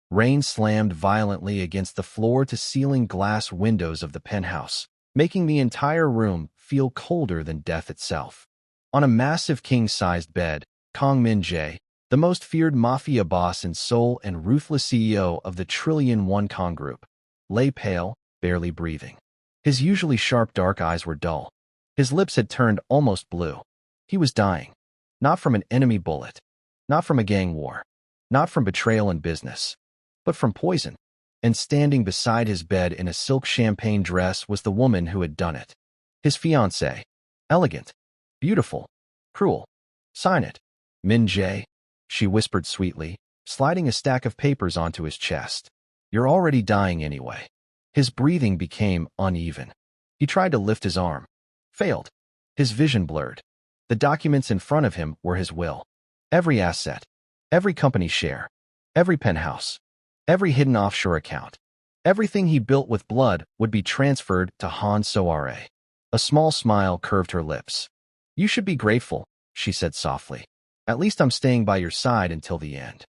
Rain slammed violently against the floor-to-ceiling glass windows of the penthouse, making the entire room feel colder than death itself. On a massive king-sized bed, Kang Min-jae, the most feared Mafia boss in Seoul and ruthless CEO of the Trillion-1 Kang Group, lay pale, barely breathing. His usually sharp dark eyes were dull. His lips had turned almost blue. He was dying. Not from an enemy bullet. Not from a gang war. Not from betrayal in business. But from poison. And standing beside his bed in a silk champagne dress was the woman who had done it. His fiancée. Elegant. Beautiful. Cruel. Sign it. Min-jae, she whispered sweetly, sliding a stack of papers onto his chest. You're already dying anyway. His breathing became uneven. He tried to lift his arm. Failed. His vision blurred. The documents in front of him were his will. Every asset. Every company share. Every penthouse. Every hidden offshore account. Everything he built with blood would be transferred to Han Soare. A small smile curved her lips. You should be grateful, she said softly. At least I'm staying by your side until the end.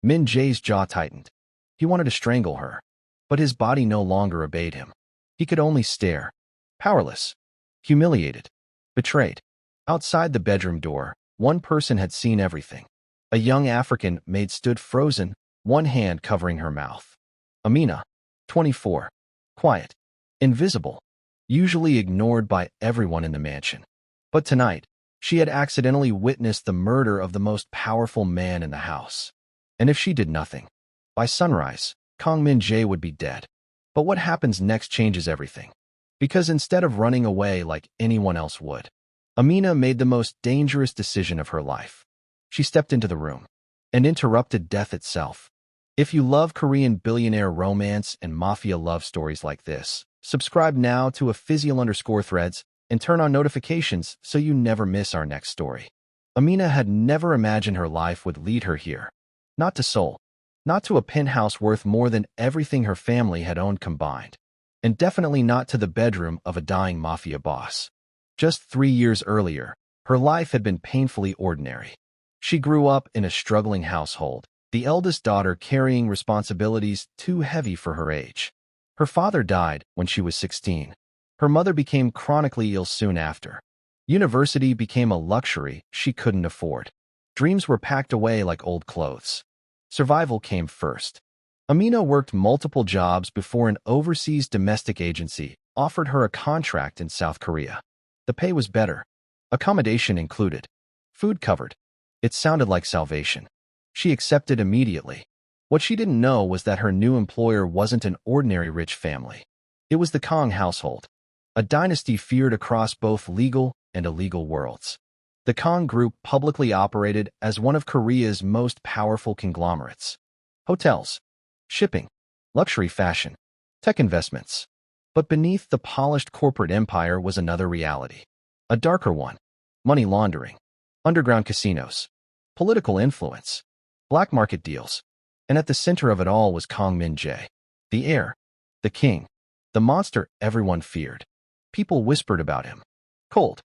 Min-jae's jaw tightened. He wanted to strangle her, but his body no longer obeyed him. He could only stare. Powerless. Humiliated. Betrayed. Outside the bedroom door, one person had seen everything. A young African maid stood frozen, one hand covering her mouth. Amina, 24. Quiet. Invisible. Usually ignored by everyone in the mansion. But tonight, she had accidentally witnessed the murder of the most powerful man in the house. And if she did nothing, by sunrise, Kang Min-jae would be dead. But what happens next changes everything. Because instead of running away like anyone else would, Amina made the most dangerous decision of her life. She stepped into the room and interrupted death itself. If you love Korean billionaire romance and mafia love stories like this, subscribe now to @Official_Threads and turn on notifications so you never miss our next story. Amina had never imagined her life would lead her here. Not to Seoul. Not to a penthouse worth more than everything her family had owned combined. And definitely not to the bedroom of a dying mafia boss. Just 3 years earlier, her life had been painfully ordinary. She grew up in a struggling household, the eldest daughter carrying responsibilities too heavy for her age. Her father died when she was 16. Her mother became chronically ill soon after. University became a luxury she couldn't afford. Dreams were packed away like old clothes. Survival came first. Amina worked multiple jobs before an overseas domestic agency offered her a contract in South Korea. The pay was better. Accommodation included. Food covered. It sounded like salvation. She accepted immediately. What she didn't know was that her new employer wasn't an ordinary rich family. It was the Kang household, a dynasty feared across both legal and illegal worlds. The Kang Group publicly operated as one of Korea's most powerful conglomerates. Hotels, shipping, luxury fashion, tech investments. But beneath the polished corporate empire was another reality. A darker one. Money laundering, underground casinos, political influence, black market deals. And at the center of it all was Kang Min-jae, the heir, the king, the monster everyone feared. People whispered about him. Cold,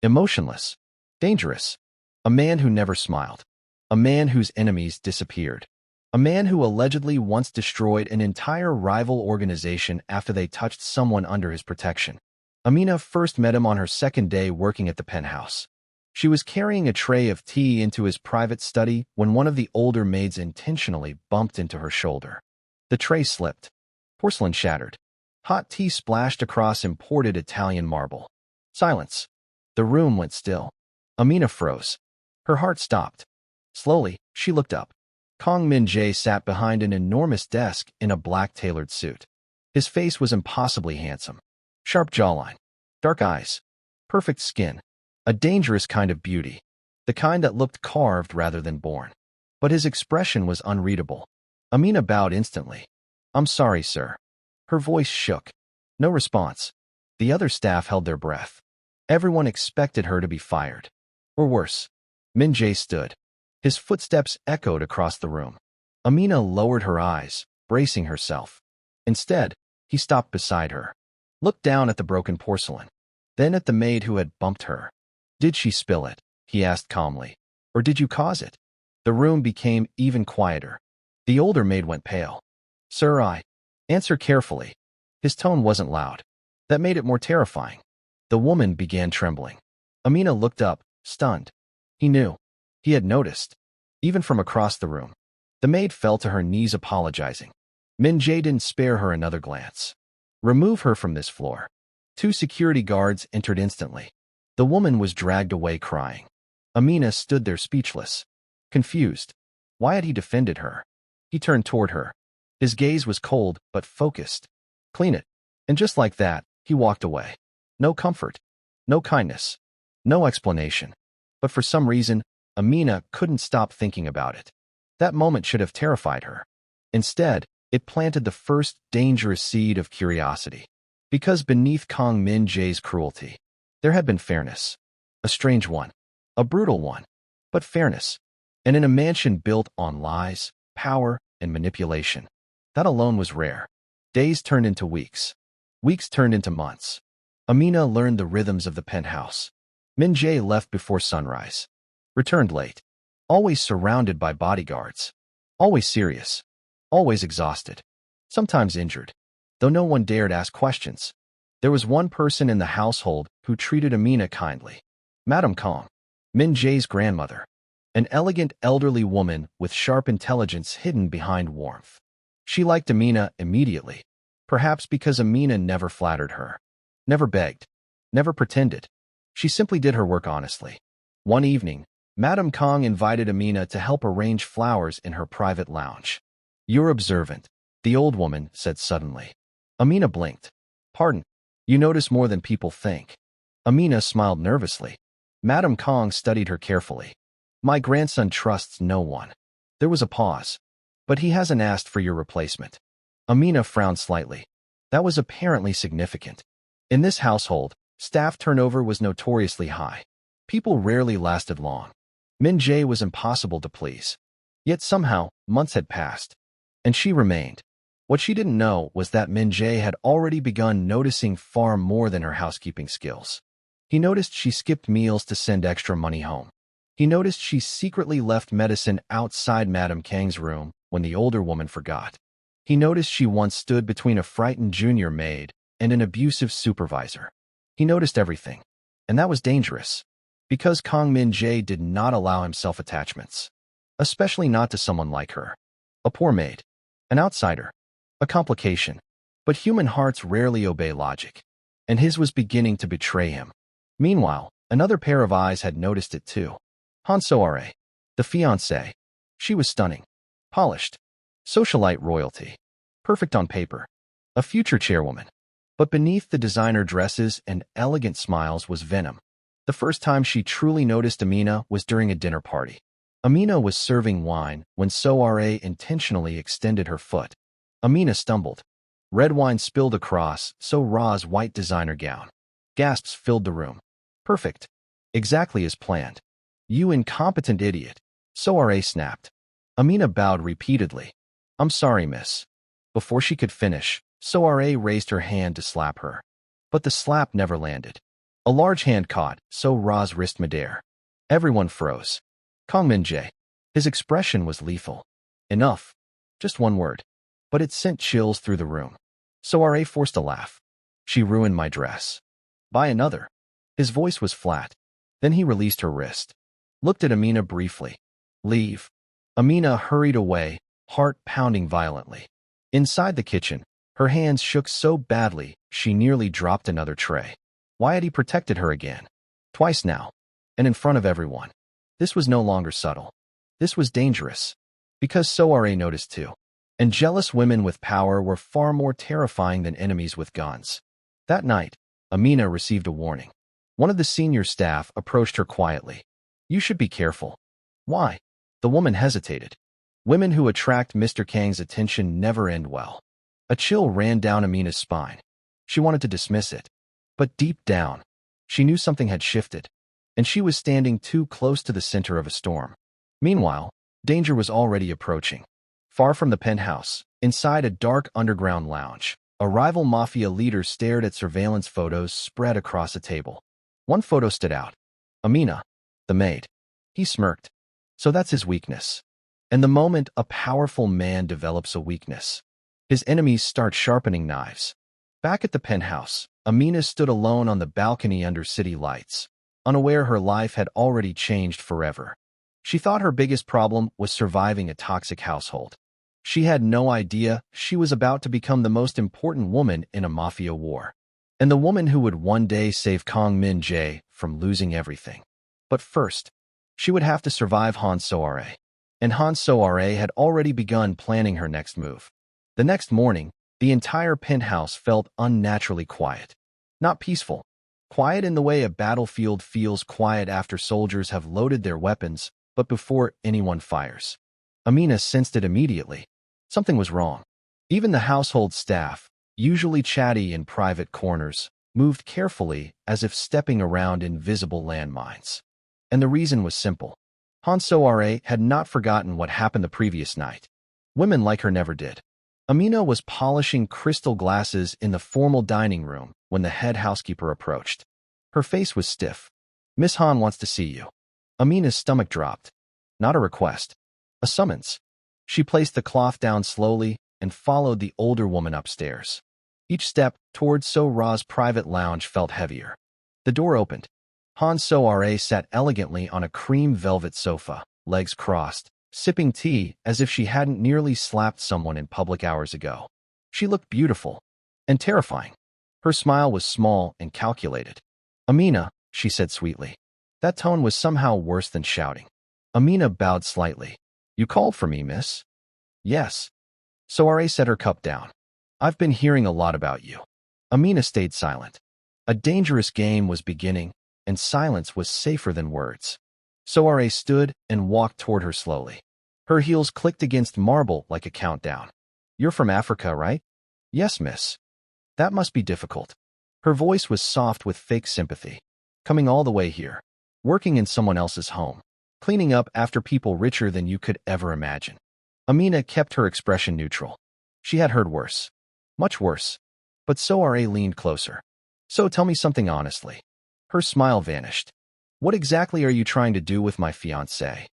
emotionless, dangerous. A man who never smiled. A man whose enemies disappeared. A man who allegedly once destroyed an entire rival organization after they touched someone under his protection. Amina first met him on her second day working at the penthouse. She was carrying a tray of tea into his private study when one of the older maids intentionally bumped into her shoulder. The tray slipped. Porcelain shattered. Hot tea splashed across imported Italian marble. Silence. The room went still. Amina froze. Her heart stopped. Slowly, she looked up. Kang Min-jae sat behind an enormous desk in a black tailored suit. His face was impossibly handsome. Sharp jawline. Dark eyes. Perfect skin. A dangerous kind of beauty. The kind that looked carved rather than born. But his expression was unreadable. Amina bowed instantly. I'm sorry, sir. Her voice shook. No response. The other staff held their breath. Everyone expected her to be fired. Or worse. Min-jae stood. His footsteps echoed across the room. Amina lowered her eyes, bracing herself. Instead, he stopped beside her. Looked down at the broken porcelain. Then at the maid who had bumped her. Did she spill it? He asked calmly. Or did you cause it? The room became even quieter. The older maid went pale. Sir, I. Answer carefully. His tone wasn't loud. That made it more terrifying. The woman began trembling. Amina looked up, stunned. He knew. He had noticed. Even from across the room. The maid fell to her knees apologizing. Min Jae didn't spare her another glance. Remove her from this floor. 2 security guards entered instantly. The woman was dragged away crying. Amina stood there speechless. Confused. Why had he defended her? He turned toward her. His gaze was cold but focused. Clean it. And just like that, he walked away. No comfort. No kindness. No explanation. But for some reason, Amina couldn't stop thinking about it. That moment should have terrified her. Instead, it planted the first dangerous seed of curiosity. Because beneath Kang Min Jae's cruelty, there had been fairness. A strange one. A brutal one. But fairness. And in a mansion built on lies, power, and manipulation. That alone was rare. Days turned into weeks. Weeks turned into months. Amina learned the rhythms of the penthouse. Min Jae left before sunrise. Returned late. Always surrounded by bodyguards. Always serious. Always exhausted. Sometimes injured. Though no one dared ask questions. There was one person in the household who treated Amina kindly. Madame Kang. Min Jae's grandmother. An elegant elderly woman with sharp intelligence hidden behind warmth. She liked Amina immediately. Perhaps because Amina never flattered her. Never begged. Never pretended. She simply did her work honestly. One evening, Madame Kang invited Amina to help arrange flowers in her private lounge. You're observant, the old woman said suddenly. Amina blinked. Pardon, you notice more than people think. Amina smiled nervously. Madame Kang studied her carefully. My grandson trusts no one. There was a pause. But he hasn't asked for your replacement. Amina frowned slightly. That was apparently significant. In this household, staff turnover was notoriously high. People rarely lasted long. Min Jae was impossible to please. Yet somehow, months had passed. And she remained. What she didn't know was that Min Jae had already begun noticing far more than her housekeeping skills. He noticed she skipped meals to send extra money home. He noticed she secretly left medicine outside Madame Kang's room when the older woman forgot. He noticed she once stood between a frightened junior maid and an abusive supervisor. He noticed everything. And that was dangerous. Because Kang Min Jae did not allow himself attachments. Especially not to someone like her. A poor maid. An outsider. A complication. But human hearts rarely obey logic. And his was beginning to betray him. Meanwhile, another pair of eyes had noticed it too. Han Soare. The fiancée. She was stunning. Polished. Socialite royalty. Perfect on paper. A future chairwoman. But beneath the designer dresses and elegant smiles was venom. The first time she truly noticed Amina was during a dinner party. Amina was serving wine when Soare intentionally extended her foot. Amina stumbled. Red wine spilled across Sora's white designer gown. Gasps filled the room. Perfect. Exactly as planned. You incompetent idiot. Soare snapped. Amina bowed repeatedly. I'm sorry, miss. Before she could finish, Soare raised her hand to slap her. But the slap never landed. A large hand caught Sora's wrist midair. Everyone froze. Kang Min Jae. His expression was lethal. Enough. Just one word. But it sent chills through the room. Soare forced a laugh. She ruined my dress. Buy another. His voice was flat. Then he released her wrist. Looked at Amina briefly. Leave. Amina hurried away, heart pounding violently. Inside the kitchen, her hands shook so badly she nearly dropped another tray. Why had he protected her again? Twice now. And in front of everyone. This was no longer subtle. This was dangerous. Because Soare noticed too. And jealous women with power were far more terrifying than enemies with guns. That night, Amina received a warning. One of the senior staff approached her quietly. You should be careful. Why? The woman hesitated. Women who attract Mr. Kang's attention never end well. A chill ran down Amina's spine. She wanted to dismiss it. But deep down, she knew something had shifted. And she was standing too close to the center of a storm. Meanwhile, danger was already approaching. Far from the penthouse, inside a dark underground lounge, a rival Mafia leader stared at surveillance photos spread across a table. One photo stood out. Amina, the maid. He smirked. So that's his weakness. And the moment a powerful man develops a weakness, his enemies start sharpening knives. Back at the penthouse, Amina stood alone on the balcony under city lights, unaware her life had already changed forever. She thought her biggest problem was surviving a toxic household. She had no idea she was about to become the most important woman in a mafia war, and the woman who would one day save Kang Min-jae from losing everything. But first, she would have to survive Han So-ra. And Han So-ra had already begun planning her next move. The next morning, the entire penthouse felt unnaturally quiet. Not peaceful. Quiet in the way a battlefield feels quiet after soldiers have loaded their weapons, but before anyone fires. Amina sensed it immediately. Something was wrong. Even the household staff, usually chatty in private corners, moved carefully as if stepping around invisible landmines. And the reason was simple. Han So-ra had not forgotten what happened the previous night. Women like her never did. Amina was polishing crystal glasses in the formal dining room when the head housekeeper approached. Her face was stiff. "Miss Han wants to see you." Amina's stomach dropped. Not a request. A summons. She placed the cloth down slowly and followed the older woman upstairs. Each step toward So-ra's private lounge felt heavier. The door opened. Han So-ra sat elegantly on a cream velvet sofa, legs crossed, sipping tea as if she hadn't nearly slapped someone in public hours ago. She looked beautiful and terrifying. Her smile was small and calculated. "Amina," she said sweetly. That tone was somehow worse than shouting. Amina bowed slightly. "You called for me, miss?" "Yes." So-ra set her cup down. "I've been hearing a lot about you." Amina stayed silent. A dangerous game was beginning, and silence was safer than words. So-ra stood and walked toward her slowly. Her heels clicked against marble like a countdown. "You're from Africa, right?" "Yes, miss." "That must be difficult." Her voice was soft with fake sympathy. "Coming all the way here. Working in someone else's home. Cleaning up after people richer than you could ever imagine." Amina kept her expression neutral. She had heard worse. Much worse. But So-ra leaned closer. "So tell me something honestly." Her smile vanished. "What exactly are you trying to do with my fiancé?"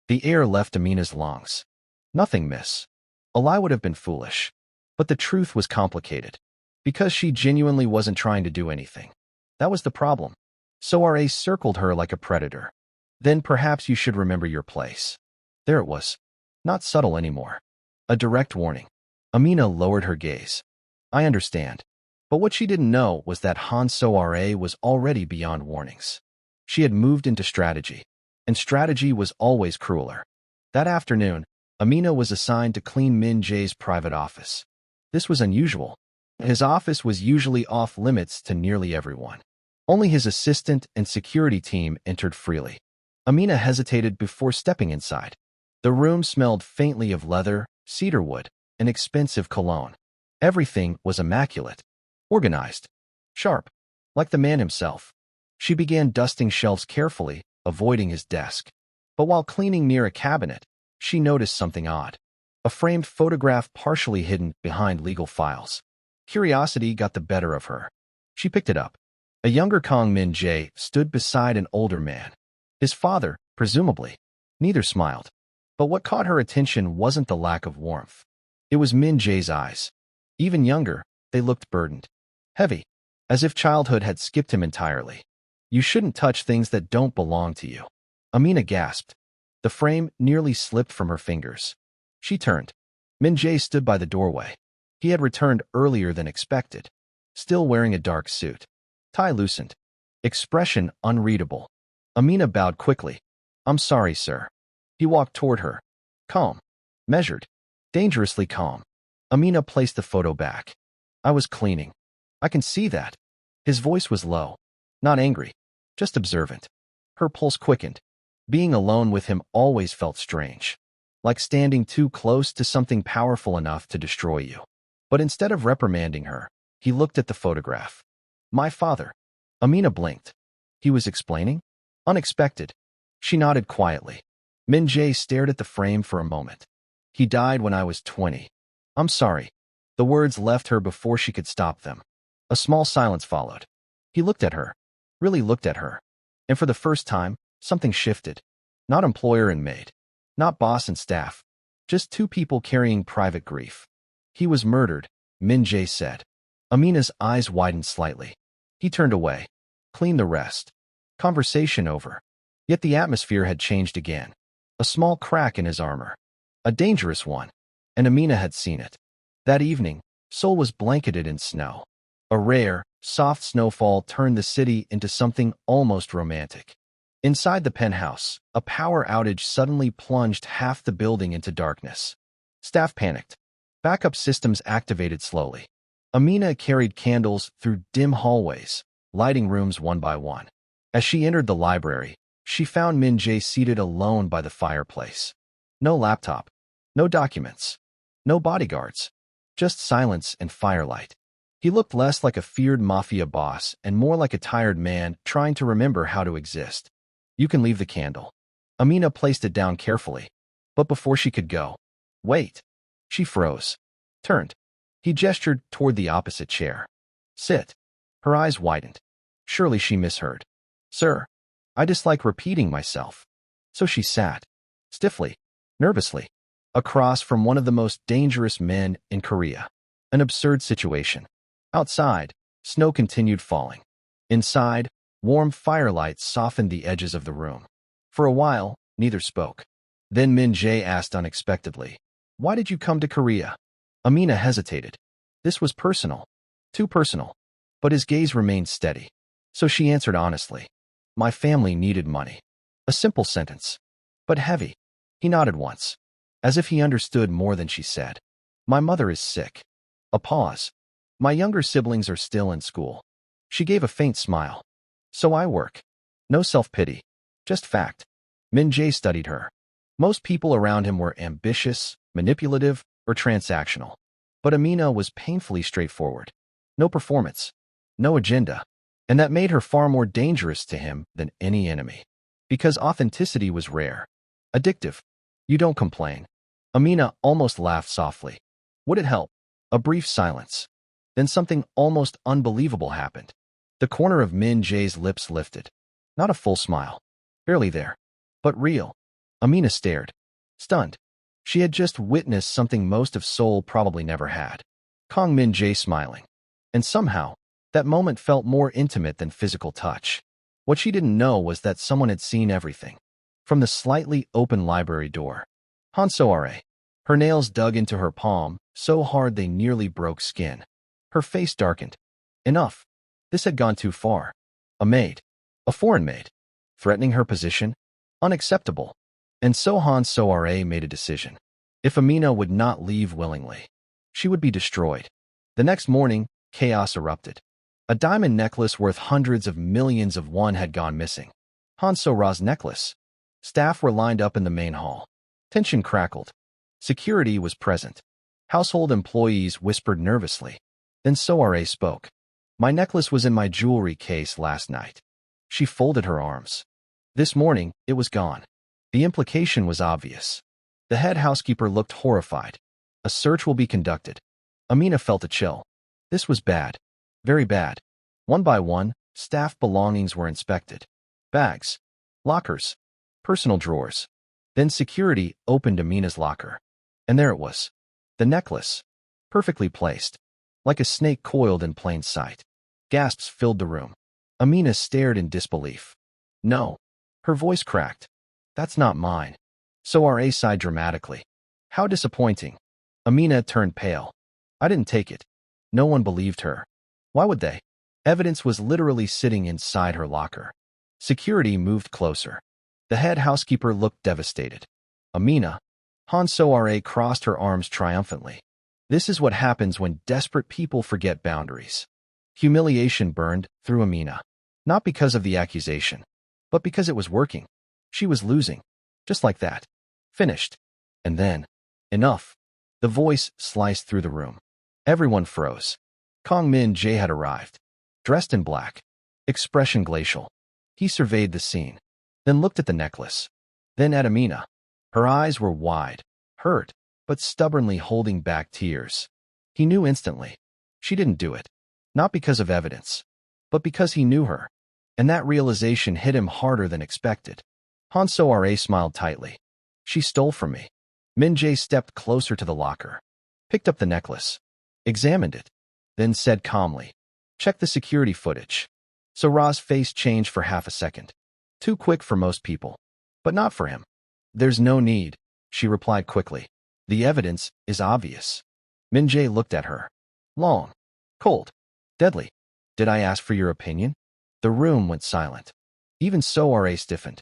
The air left Amina's lungs. "Nothing, miss." A lie would have been foolish. But the truth was complicated. Because she genuinely wasn't trying to do anything. That was the problem. So-ra circled her like a predator. "Then perhaps you should remember your place." There it was. Not subtle anymore. A direct warning. Amina lowered her gaze. "I understand." But what she didn't know was that Han So-ra was already beyond warnings. She had moved into strategy, and strategy was always crueler. That afternoon, Amina was assigned to clean Min-jae's private office. This was unusual. His office was usually off-limits to nearly everyone. Only his assistant and security team entered freely. Amina hesitated before stepping inside. The room smelled faintly of leather, cedarwood, and expensive cologne. Everything was immaculate. Organized. Sharp. Like the man himself. She began dusting shelves carefully, avoiding his desk. But while cleaning near a cabinet, she noticed something odd. A framed photograph partially hidden behind legal files. Curiosity got the better of her. She picked it up. A younger Kang Min-jae stood beside an older man. His father, presumably. Neither smiled. But what caught her attention wasn't the lack of warmth. It was Min-jae's eyes. Even younger, they looked burdened. Heavy. As if childhood had skipped him entirely. "You shouldn't touch things that don't belong to you." Amina gasped. The frame nearly slipped from her fingers. She turned. Min-jae stood by the doorway. He had returned earlier than expected. Still wearing a dark suit. Tie loosened. Expression unreadable. Amina bowed quickly. "I'm sorry, sir." He walked toward her. Calm. Measured. Dangerously calm. Amina placed the photo back. "I was cleaning." "I can see that." His voice was low. Not angry. Just observant. Her pulse quickened. Being alone with him always felt strange. Like standing too close to something powerful enough to destroy you. But instead of reprimanding her, he looked at the photograph. "My father." Amina blinked. He was explaining? Unexpected. She nodded quietly. Min-jae stared at the frame for a moment. "He died when I was 20. I'm sorry." The words left her before she could stop them. A small silence followed. He looked at her. Really looked at her. And for the first time, something shifted. Not employer and maid. Not boss and staff. Just two people carrying private grief. He was murdered, Min Jae said. Amina's eyes widened slightly. He turned away. Clean the rest. Conversation over. Yet the atmosphere had changed again. A small crack in his armor. A dangerous one. And Amina had seen it. That evening, Seoul was blanketed in snow. A rare, soft snowfall turned the city into something almost romantic. Inside the penthouse, a power outage suddenly plunged half the building into darkness. Staff panicked. Backup systems activated slowly. Amina carried candles through dim hallways, lighting rooms one by one. As she entered the library, she found Min Jae seated alone by the fireplace. No laptop, no documents, no bodyguards, just silence and firelight. He looked less like a feared Mafia boss and more like a tired man trying to remember how to exist. You can leave the candle. Amina placed it down carefully. But before she could go, wait. She froze. Turned. He gestured toward the opposite chair. Sit. Her eyes widened. Surely she misheard. Sir, I dislike repeating myself. So she sat. Stiffly. Nervously. Across from one of the most dangerous men in Korea. An absurd situation. Outside, snow continued falling. Inside, warm firelight softened the edges of the room. For a while, neither spoke. Then Min Jae asked unexpectedly, "Why did you come to Korea?" Amina hesitated. This was personal. Too personal. But his gaze remained steady. So she answered honestly. My family needed money. A simple sentence. But heavy. He nodded once. As if he understood more than she said. My mother is sick. A pause. My younger siblings are still in school. She gave a faint smile. So I work. No self-pity. Just fact. Min Jae studied her. Most people around him were ambitious, manipulative, or transactional. But Amina was painfully straightforward. No performance. No agenda. And that made her far more dangerous to him than any enemy. Because authenticity was rare. Addictive. You don't complain. Amina almost laughed softly. Would it help? A brief silence. Then something almost unbelievable happened. The corner of Min Jae's lips lifted. Not a full smile. Barely there. But real. Amina stared. Stunned. She had just witnessed something most of Seoul probably never had. Kong Min Jae smiling. And somehow, that moment felt more intimate than physical touch. What she didn't know was that someone had seen everything. From the slightly open library door. Han So-are. Her nails dug into her palm, so hard they nearly broke skin. Her face darkened. Enough. This had gone too far. A maid. A foreign maid. Threatening her position? Unacceptable. And so Han So-are made a decision. If Amina would not leave willingly, she would be destroyed. The next morning, chaos erupted. A diamond necklace worth hundreds of millions of won had gone missing. Han So-ra's necklace. Staff were lined up in the main hall. Tension crackled. Security was present. Household employees whispered nervously. Then So-are spoke. My necklace was in my jewelry case last night. She folded her arms. This morning, it was gone. The implication was obvious. The head housekeeper looked horrified. A search will be conducted. Amina felt a chill. This was bad. Very bad. One by one, staff belongings were inspected. Bags. Lockers. Personal drawers. Then security opened Amina's locker. And there it was. The necklace. Perfectly placed. Like a snake coiled in plain sight. Gasps filled the room. Amina stared in disbelief. No. Her voice cracked. That's not mine. So-are sighed dramatically. How disappointing. Amina turned pale. I didn't take it. No one believed her. Why would they? Evidence was literally sitting inside her locker. Security moved closer. The head housekeeper looked devastated. Amina. Han So-are crossed her arms triumphantly. This is what happens when desperate people forget boundaries. Humiliation burned through Amina. Not because of the accusation, but because it was working. She was losing. Just like that. Finished. And then, enough. The voice sliced through the room. Everyone froze. Kong Min Jae had arrived. Dressed in black. Expression glacial. He surveyed the scene. Then looked at the necklace. Then at Amina. Her eyes were wide, hurt, but stubbornly holding back tears. He knew instantly. She didn't do it. Not because of evidence, but because he knew her. And that realization hit him harder than expected. Han So-are smiled tightly. She stole from me. Min-jae stepped closer to the locker, picked up the necklace, examined it, then said calmly, "Check the security footage." So Ra's face changed for half a second. Too quick for most people, but not for him. "There's no need," she replied quickly. "The evidence is obvious." Min-jae looked at her. Long, cold, deadly. "Did I ask for your opinion?" The room went silent. Even so, Ra stiffened.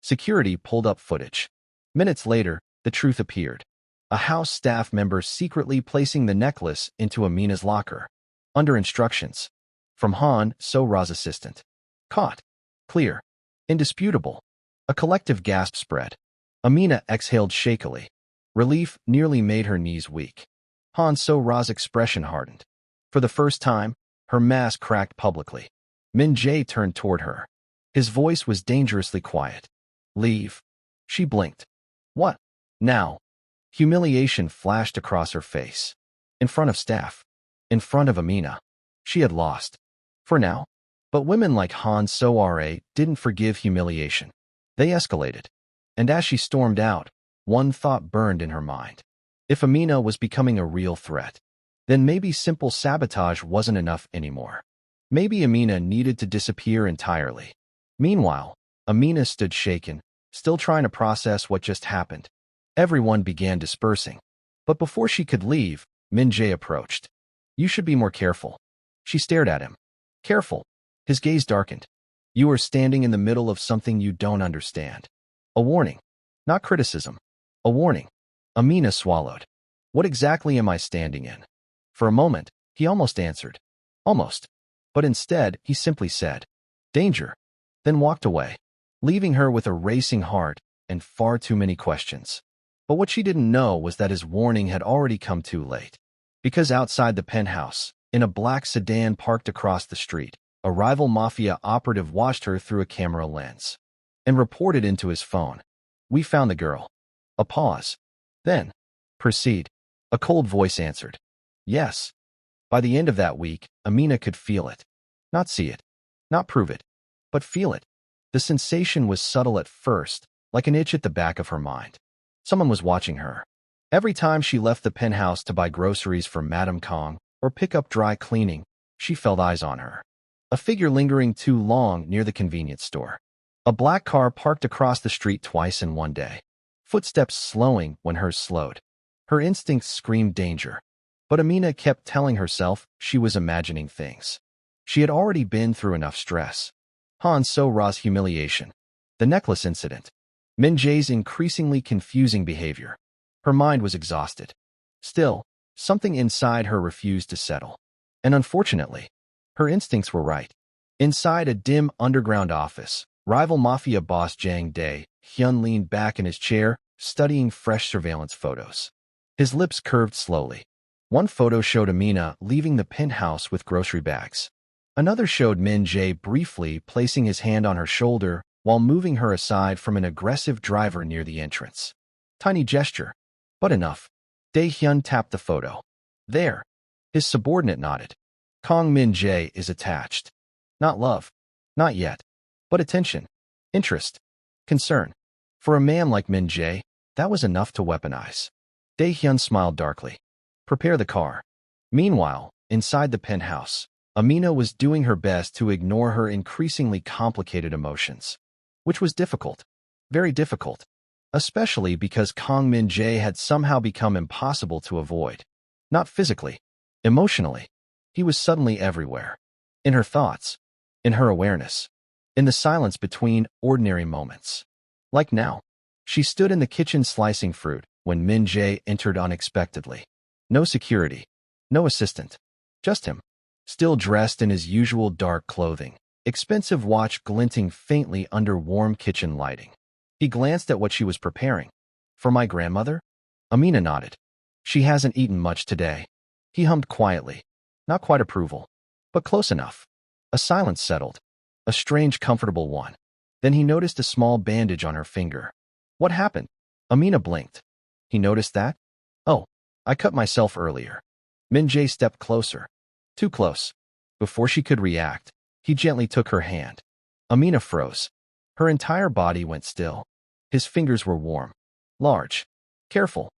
Security pulled up footage. Minutes later, the truth appeared. A house staff member secretly placing the necklace into Amina's locker. Under instructions. From Han, So-ra's assistant. Caught. Clear. Indisputable. A collective gasp spread. Amina exhaled shakily. Relief nearly made her knees weak. Han So-ra's expression hardened. For the first time, her mask cracked publicly. Min-jae turned toward her. His voice was dangerously quiet. "Leave." She blinked. "What? Now?" Humiliation flashed across her face. In front of staff. In front of Amina. She had lost. For now. But women like Han So-ra didn't forgive humiliation. They escalated. And as she stormed out, one thought burned in her mind. If Amina was becoming a real threat, then maybe simple sabotage wasn't enough anymore. Maybe Amina needed to disappear entirely. Meanwhile, Amina stood shaken, still trying to process what just happened. Everyone began dispersing. But before she could leave, Min-jae approached. "You should be more careful." She stared at him. "Careful." His gaze darkened. "You are standing in the middle of something you don't understand." A warning. Not criticism. A warning. Amina swallowed. "What exactly am I standing in?" For a moment, he almost answered. Almost. But instead, he simply said, "Danger." Then walked away, leaving her with a racing heart and far too many questions. But what she didn't know was that his warning had already come too late. Because outside the penthouse, in a black sedan parked across the street, a rival Mafia operative watched her through a camera lens and reported into his phone. "We found the girl." A pause. Then, "Proceed." A cold voice answered. "Yes." By the end of that week, Amina could feel it. Not see it. Not prove it. But feel it. The sensation was subtle at first, like an itch at the back of her mind. Someone was watching her. Every time she left the penthouse to buy groceries for Madame Kong or pick up dry cleaning, she felt eyes on her. A figure lingering too long near the convenience store. A black car parked across the street twice in one day. Footsteps slowing when hers slowed. Her instincts screamed danger. But Amina kept telling herself she was imagining things. She had already been through enough stress. Han So-ra's humiliation. The necklace incident. Min-jae's increasingly confusing behavior. Her mind was exhausted. Still, something inside her refused to settle. And unfortunately, her instincts were right. Inside a dim underground office, rival Mafia boss Jang Dae-hyun leaned back in his chair, studying fresh surveillance photos. His lips curved slowly. One photo showed Amina leaving the penthouse with grocery bags. Another showed Min-jae briefly placing his hand on her shoulder while moving her aside from an aggressive driver near the entrance. Tiny gesture, but enough. Dae-hyun tapped the photo. "There." His subordinate nodded. "Kong Min-jae is attached. Not love. Not yet. But attention. Interest. Concern. For a man like Min-jae, that was enough to weaponize." Dae-hyun smiled darkly. "Prepare the car." Meanwhile, inside the penthouse, Amina was doing her best to ignore her increasingly complicated emotions. Which was difficult. Very difficult. Especially because Kong Min-jae had somehow become impossible to avoid. Not physically. Emotionally. He was suddenly everywhere. In her thoughts. In her awareness. In the silence between ordinary moments. Like now. She stood in the kitchen slicing fruit when Min-jae entered unexpectedly. No security. No assistant. Just him. Still dressed in his usual dark clothing. Expensive watch glinting faintly under warm kitchen lighting. He glanced at what she was preparing. "For my grandmother?" Amina nodded. "She hasn't eaten much today." He hummed quietly. Not quite approval, but close enough. A silence settled. A strange, comfortable one. Then he noticed a small bandage on her finger. "What happened?" Amina blinked. He noticed that? "Oh, I cut myself earlier." Min-jae stepped closer. Too close. Before she could react, he gently took her hand. Amina froze. Her entire body went still. His fingers were warm. Large. Careful.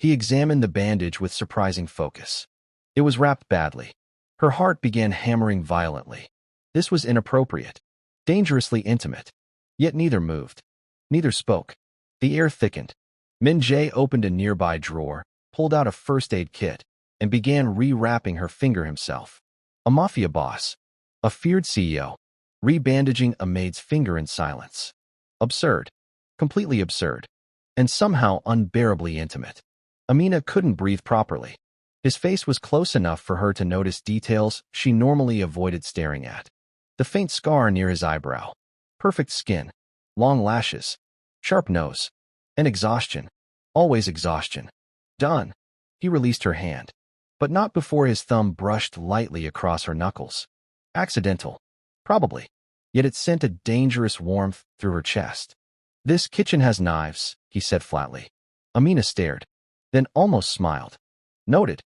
He examined the bandage with surprising focus. It was wrapped badly. Her heart began hammering violently. This was inappropriate, dangerously intimate. Yet neither moved. Neither spoke. The air thickened. Min-jae opened a nearby drawer, pulled out a first aid kit, and began rewrapping her finger himself. A mafia boss, a feared CEO, rebandaging a maid's finger in silence. Absurd. Completely absurd. And somehow unbearably intimate. Amina couldn't breathe properly. His face was close enough for her to notice details she normally avoided staring at. The faint scar near his eyebrow. Perfect skin. Long lashes. Sharp nose. And exhaustion. Always exhaustion. Done. He released her hand. But not before his thumb brushed lightly across her knuckles. Accidental. Probably. Yet it sent a dangerous warmth through her chest. This kitchen has knives, he said flatly. Amina stared. Then almost smiled. Noted.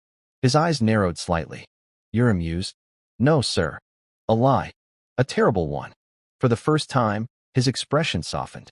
His eyes narrowed slightly. You're amused? No, sir. A lie. A terrible one. For the first time, his expression softened.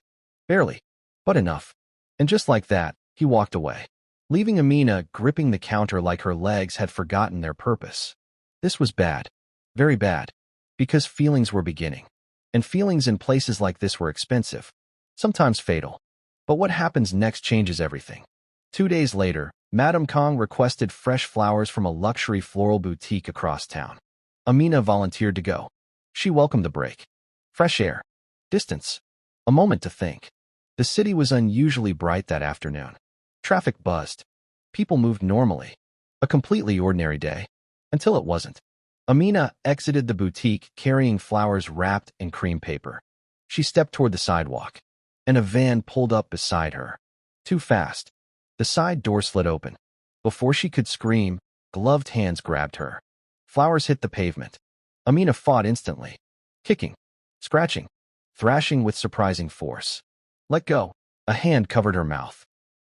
Barely. But enough. And just like that, he walked away, leaving Amina gripping the counter like her legs had forgotten their purpose. This was bad. Very bad. Because feelings were beginning. And feelings in places like this were expensive. Sometimes fatal. But what happens next changes everything. 2 days later, Madame Kong requested fresh flowers from a luxury floral boutique across town. Amina volunteered to go. She welcomed the break. Fresh air. Distance. A moment to think. The city was unusually bright that afternoon. Traffic buzzed. People moved normally. A completely ordinary day. Until it wasn't. Amina exited the boutique carrying flowers wrapped in cream paper. She stepped toward the sidewalk. And a van pulled up beside her. Too fast. The side door slid open. Before she could scream, gloved hands grabbed her. Flowers hit the pavement. Amina fought instantly. Kicking. Scratching. Thrashing with surprising force. Let go. A hand covered her mouth.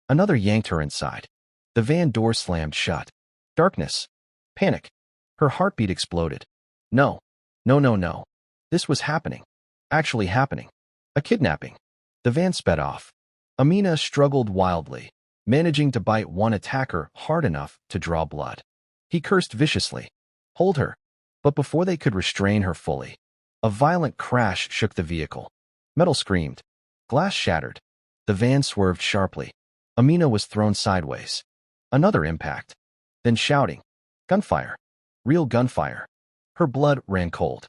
Another yanked her inside. The van door slammed shut. Darkness. Panic. Her heartbeat exploded. No. No, no, no. This was happening. Actually happening. A kidnapping. The van sped off. Amina struggled wildly, managing to bite one attacker hard enough to draw blood. He cursed viciously. Hold her. But before they could restrain her fully, a violent crash shook the vehicle. Metal screamed. Glass shattered. The van swerved sharply. Amina was thrown sideways. Another impact. Then shouting. Gunfire. Real gunfire. Her blood ran cold.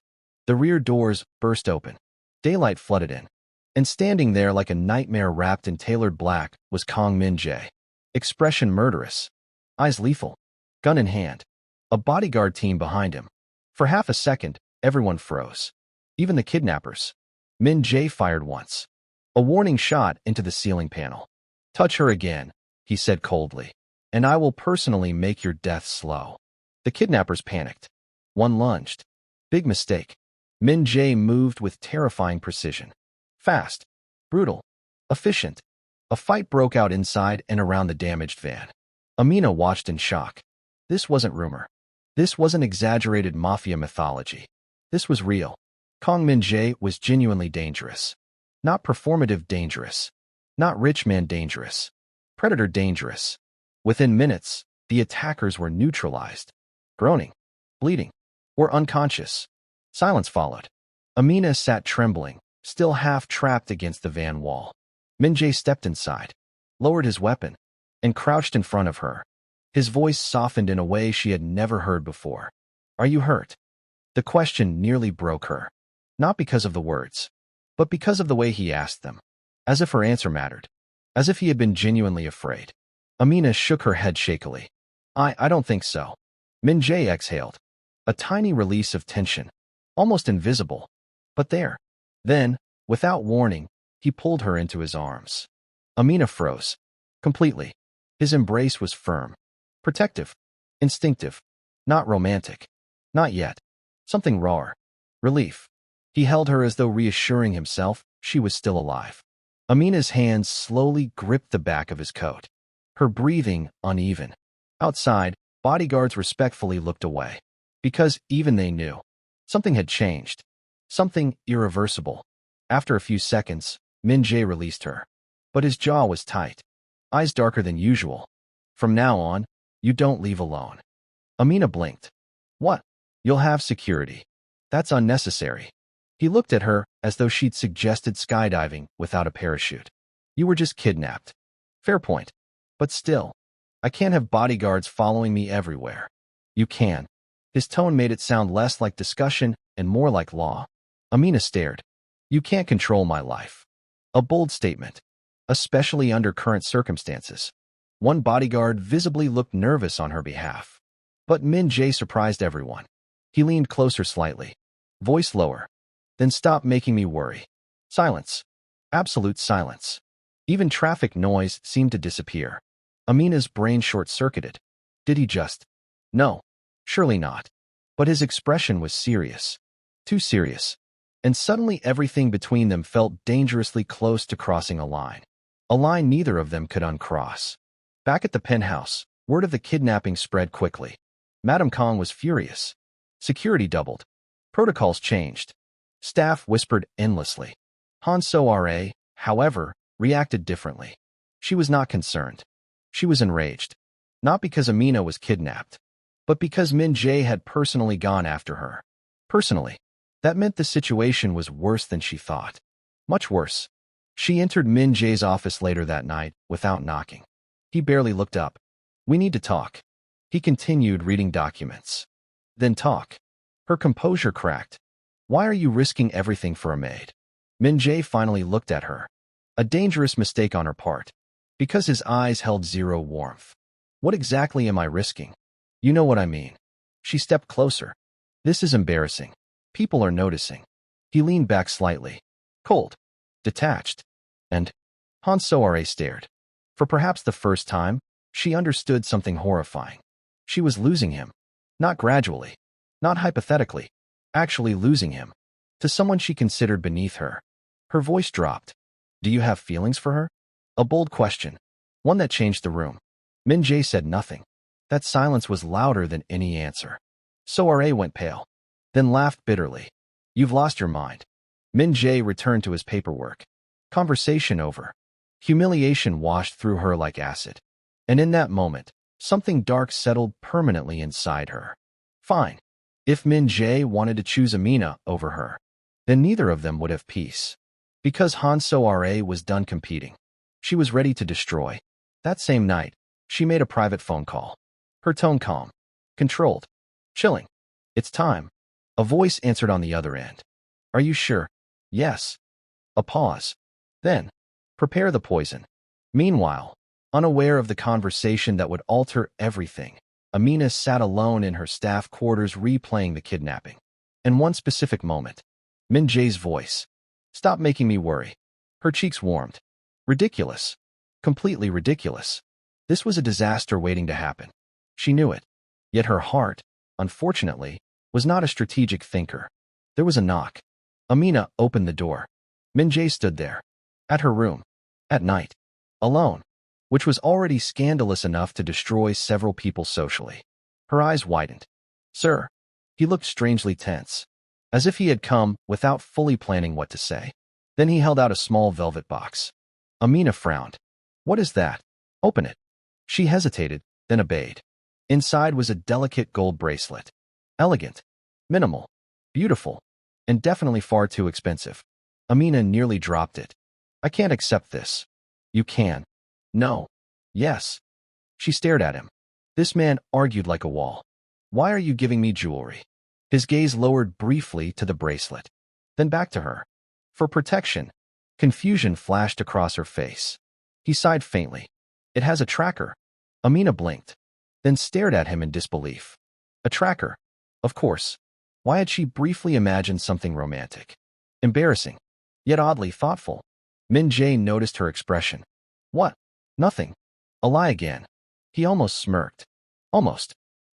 The rear doors burst open. Daylight flooded in. And standing there like a nightmare wrapped in tailored black was Kong Min-jae. Expression murderous. Eyes lethal. Gun in hand. A bodyguard team behind him. For half a second, everyone froze. Even the kidnappers. Min-jae fired once. A warning shot into the ceiling panel. Touch her again, he said coldly. And I will personally make your death slow. The kidnappers panicked. One lunged. Big mistake. Min-jae moved with terrifying precision. Fast. Brutal. Efficient. A fight broke out inside and around the damaged van. Amina watched in shock. This wasn't rumor. This wasn't exaggerated mafia mythology. This was real. Kong Min-jae was genuinely dangerous. Not performative dangerous. Not rich man dangerous. Predator dangerous. Within minutes, the attackers were neutralized. Groaning. Bleeding. Or unconscious. Silence followed. Amina sat trembling, still half trapped against the van wall. Min-jae stepped inside, lowered his weapon, and crouched in front of her. His voice softened in a way she had never heard before. Are you hurt? The question nearly broke her. Not because of the words, but because of the way he asked them. As if her answer mattered. As if he had been genuinely afraid. Amina shook her head shakily. I don't think so. Min-jae exhaled. A tiny release of tension. Almost invisible. But there. Then, without warning, he pulled her into his arms. Amina froze. Completely. His embrace was firm. Protective. Instinctive. Not romantic. Not yet. Something rawer. Relief. He held her as though reassuring himself she was still alive. Amina's hands slowly gripped the back of his coat. Her breathing uneven. Outside, bodyguards respectfully looked away. Because even they knew. Something had changed. Something irreversible. After a few seconds, Min-jae released her. But his jaw was tight. Eyes darker than usual. From now on, you don't leave alone. Amina blinked. What? You'll have security. That's unnecessary. He looked at her as though she'd suggested skydiving without a parachute. You were just kidnapped. Fair point. But still, I can't have bodyguards following me everywhere. You can. His tone made it sound less like discussion and more like law. Amina stared. You can't control my life. A bold statement, especially under current circumstances. One bodyguard visibly looked nervous on her behalf. But Min Jae surprised everyone. He leaned closer slightly, voice lower. Then stop making me worry. Silence. Absolute silence. Even traffic noise seemed to disappear. Amina's brain short-circuited. Did he just? No. Surely not. But his expression was serious. Too serious. And suddenly everything between them felt dangerously close to crossing a line. A line neither of them could uncross. Back at the penthouse, word of the kidnapping spread quickly. Madame Kong was furious. Security doubled. Protocols changed. Staff whispered endlessly. Han So-ra, however, reacted differently. She was not concerned. She was enraged. Not because Amina was kidnapped, but because Min Jae had personally gone after her. Personally. That meant the situation was worse than she thought. Much worse. She entered Min Jae's office later that night without knocking. He barely looked up. We need to talk. He continued reading documents. Then talk. Her composure cracked. Why are you risking everything for a maid? Min Jae finally looked at her. A dangerous mistake on her part. Because his eyes held zero warmth. What exactly am I risking? You know what I mean. She stepped closer. This is embarrassing. People are noticing. He leaned back slightly. Cold. Detached. And Han So-ra stared. For perhaps the first time, she understood something horrifying. She was losing him. Not gradually. Not hypothetically. Actually losing him. To someone she considered beneath her. Her voice dropped. Do you have feelings for her? A bold question. One that changed the room. Min Jae said nothing. That silence was louder than any answer. So-ra went pale. Then laughed bitterly. You've lost your mind. Min Jae returned to his paperwork. Conversation over. Humiliation washed through her like acid. And in that moment, something dark settled permanently inside her. Fine. If Min Jae wanted to choose Amina over her, then neither of them would have peace. Because Han So-ra was done competing. She was ready to destroy. That same night, she made a private phone call. Her tone calm. Controlled. Chilling. It's time. A voice answered on the other end. Are you sure? Yes. A pause. Then, prepare the poison. Meanwhile, unaware of the conversation that would alter everything, Amina sat alone in her staff quarters replaying the kidnapping. In one specific moment, Min Jae's voice. Stop making me worry. Her cheeks warmed. Ridiculous. Completely ridiculous. This was a disaster waiting to happen. She knew it. Yet her heart, unfortunately, was not a strategic thinker. There was a knock. Amina opened the door. Min Jae stood there. At her room. At night. Alone. Which was already scandalous enough to destroy several people socially. Her eyes widened. Sir. He looked strangely tense. As if he had come without fully planning what to say. Then he held out a small velvet box. Amina frowned. What is that? Open it. She hesitated, then obeyed. Inside was a delicate gold bracelet. Elegant. Minimal. Beautiful. And definitely far too expensive. Amina nearly dropped it. I can't accept this. You can. No. Yes. She stared at him. This man argued like a wall. Why are you giving me jewelry? His gaze lowered briefly to the bracelet. Then back to her. For protection. Confusion flashed across her face. He sighed faintly. It has a tracker. Amina blinked. Then stared at him in disbelief. A tracker. Of course. Why had she briefly imagined something romantic? Embarrassing. Yet oddly thoughtful. Min Jae noticed her expression. What? Nothing. A lie again. He almost smirked. Almost.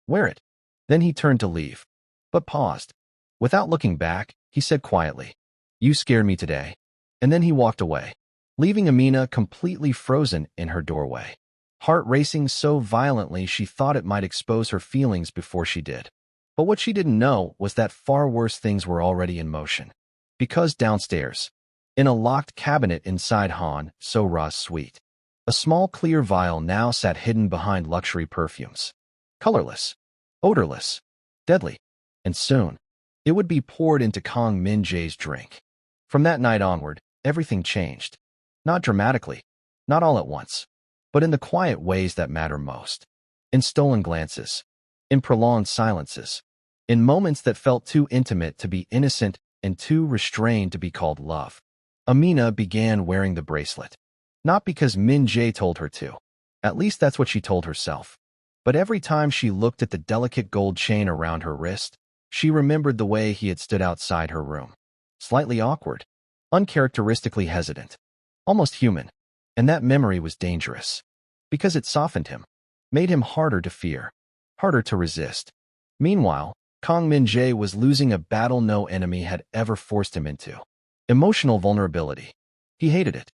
Wear it. Then he turned to leave. But paused. Without looking back, he said quietly. You scared me today. And then he walked away, leaving Amina completely frozen in her doorway. Heart racing so violently she thought it might expose her feelings before she did. But what she didn't know was that far worse things were already in motion. Because downstairs, in a locked cabinet inside Han So-ra's suite, A small clear vial now sat hidden behind luxury perfumes. Colorless, odorless, deadly, and soon, it would be poured into Kang Min-jae's drink. From that night onward, everything changed. Not dramatically, not all at once, but in the quiet ways that matter most. In stolen glances, in prolonged silences, in moments that felt too intimate to be innocent and too restrained to be called love. Amina began wearing the bracelet. Not because Min-jae told her to. At least that's what she told herself. But every time she looked at the delicate gold chain around her wrist, she remembered the way he had stood outside her room. Slightly awkward, uncharacteristically hesitant, almost human. And that memory was dangerous. Because it softened him, made him harder to fear, harder to resist. Meanwhile, Kang Min-jae was losing a battle no enemy had ever forced him into. Emotional vulnerability. He hated it.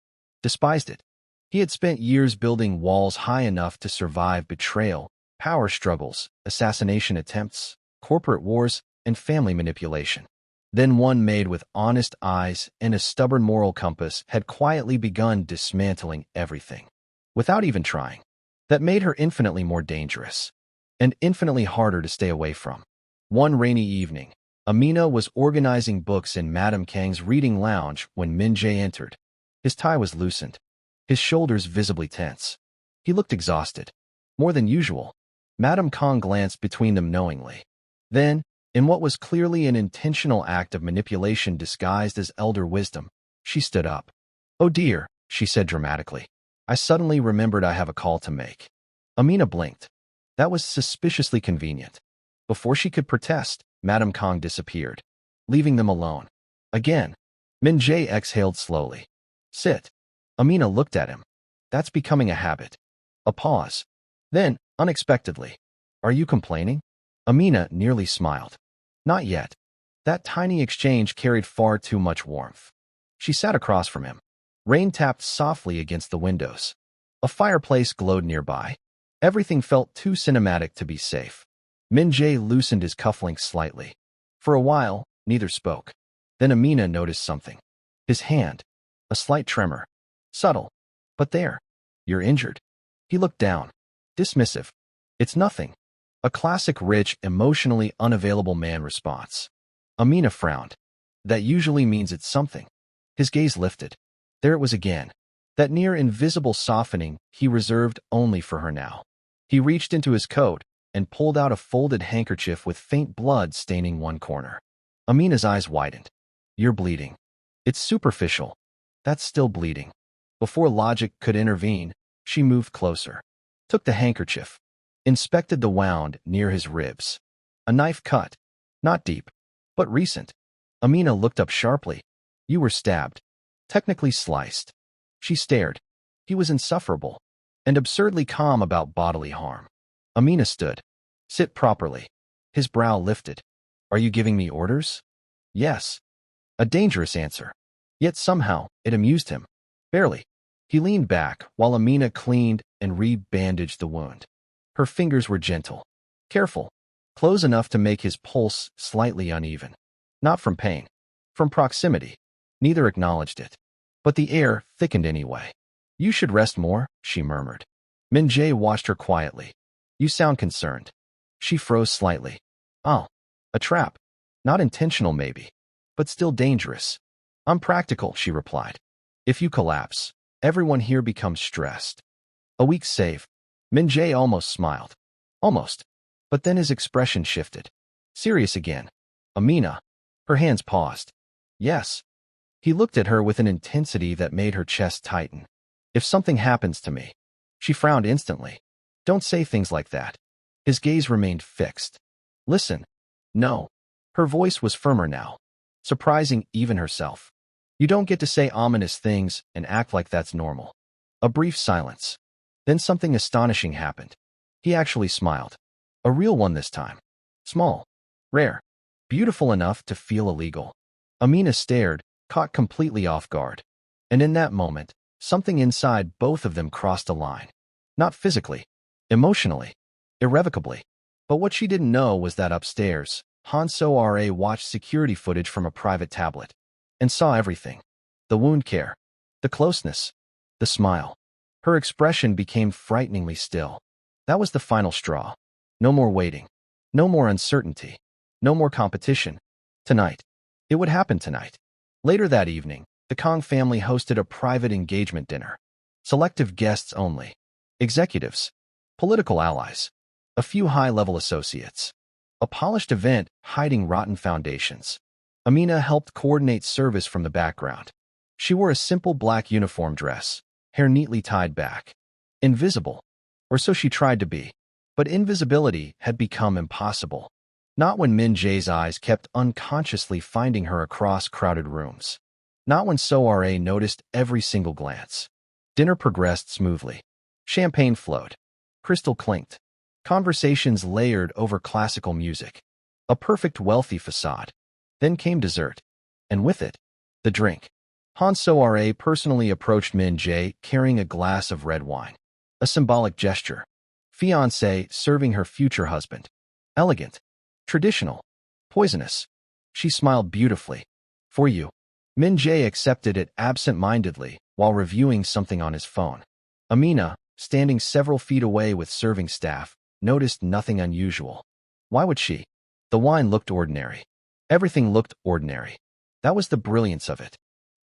Despised it. He had spent years building walls high enough to survive betrayal, power struggles, assassination attempts, corporate wars, and family manipulation. Then one Maid with honest eyes and a stubborn moral compass had quietly begun dismantling everything. Without even trying. That made her infinitely more dangerous. And infinitely harder to stay away from. One rainy evening, Amina was organizing books in Madame Kang's reading lounge when Min-jae entered. His tie was loosened, his shoulders visibly tense. He looked exhausted. More than usual. Madame Kang glanced between them knowingly. Then, in what was clearly an intentional act of manipulation disguised as elder wisdom, she stood up. "Oh dear," she said dramatically. "I suddenly remembered I have a call to make." Amina blinked. That was suspiciously convenient. Before she could protest, Madame Kang disappeared, leaving them alone. Again, Min-jae exhaled slowly. "Sit." Amina looked at him. That's becoming a habit. A pause. Then, unexpectedly, "Are you complaining?" Amina nearly smiled. Not yet. That tiny exchange carried far too much warmth. She sat across from him. Rain tapped softly against the windows. A fireplace glowed nearby. Everything felt too cinematic to be safe. Min-jae loosened his cufflinks slightly. For a while, neither spoke. Then Amina noticed something. His hand. A slight tremor. Subtle. But there. "You're injured." He looked down. Dismissive. "It's nothing." A classic rich, emotionally unavailable man response. Amina frowned. That usually means it's something. His gaze lifted. There it was again. That near invisible softening he reserved only for her now. He reached into his coat and pulled out a folded handkerchief with faint blood staining one corner. Amina's eyes widened. "You're bleeding." "It's superficial." "That's still bleeding." Before logic could intervene, she moved closer. Took the handkerchief. Inspected the wound near his ribs. A knife cut. Not deep, but recent. Amina looked up sharply. "You were stabbed." "Technically sliced." She stared. He was insufferable. And absurdly calm about bodily harm. Amina stood. "Sit properly." His brow lifted. "Are you giving me orders?" "Yes." A dangerous answer. Yet somehow, it amused him. Barely. He leaned back while Amina cleaned and re-bandaged the wound. Her fingers were gentle. Careful. Close enough to make his pulse slightly uneven. Not from pain. From proximity. Neither acknowledged it. But the air thickened anyway. "You should rest more," she murmured. Min-jae watched her quietly. "You sound concerned." She froze slightly. "Oh. A trap. Not intentional maybe. But still dangerous." "I'm practical," she replied. "If you collapse, everyone here becomes stressed." A weak save. Min-jae almost smiled. Almost. But then his expression shifted. Serious again. "Amina." Her hands paused. "Yes." He looked at her with an intensity that made her chest tighten. "If something happens to me." She frowned instantly. "Don't say things like that." His gaze remained fixed. "Listen." "No." Her voice was firmer now. Surprising even herself. "You don't get to say ominous things and act like that's normal." A brief silence. Then something astonishing happened. He actually smiled. A real one this time. Small. Rare. Beautiful enough to feel illegal. Amina stared, caught completely off guard. And in that moment, something inside both of them crossed a line. Not physically. Emotionally. Irrevocably. But what she didn't know was that upstairs, Hanso Ra watched security footage from a private tablet. And saw everything. The wound care. The closeness. The smile. Her expression became frighteningly still. That was the final straw. No more waiting. No more uncertainty. No more competition. Tonight. It would happen tonight. Later that evening, the Kong family hosted a private engagement dinner. Selective guests only. Executives. Political allies. A few high-level associates. A polished event hiding rotten foundations. Amina helped coordinate service from the background. She wore a simple black uniform dress, hair neatly tied back. Invisible. Or so she tried to be. But invisibility had become impossible. Not when Min Jae's eyes kept unconsciously finding her across crowded rooms. Not when Soare noticed every single glance. Dinner progressed smoothly. Champagne flowed. Crystal clinked. Conversations layered over classical music. A perfect wealthy facade. Then came dessert. And with it, the drink. Han Soare personally approached Min Jae carrying a glass of red wine. A symbolic gesture. Fiancée serving her future husband. Elegant. Traditional. Poisonous. She smiled beautifully. For you. Min Jae accepted it absent-mindedly while reviewing something on his phone. Amina, standing several feet away with serving staff, noticed nothing unusual. Why would she? The wine looked ordinary. Everything looked ordinary. That was the brilliance of it.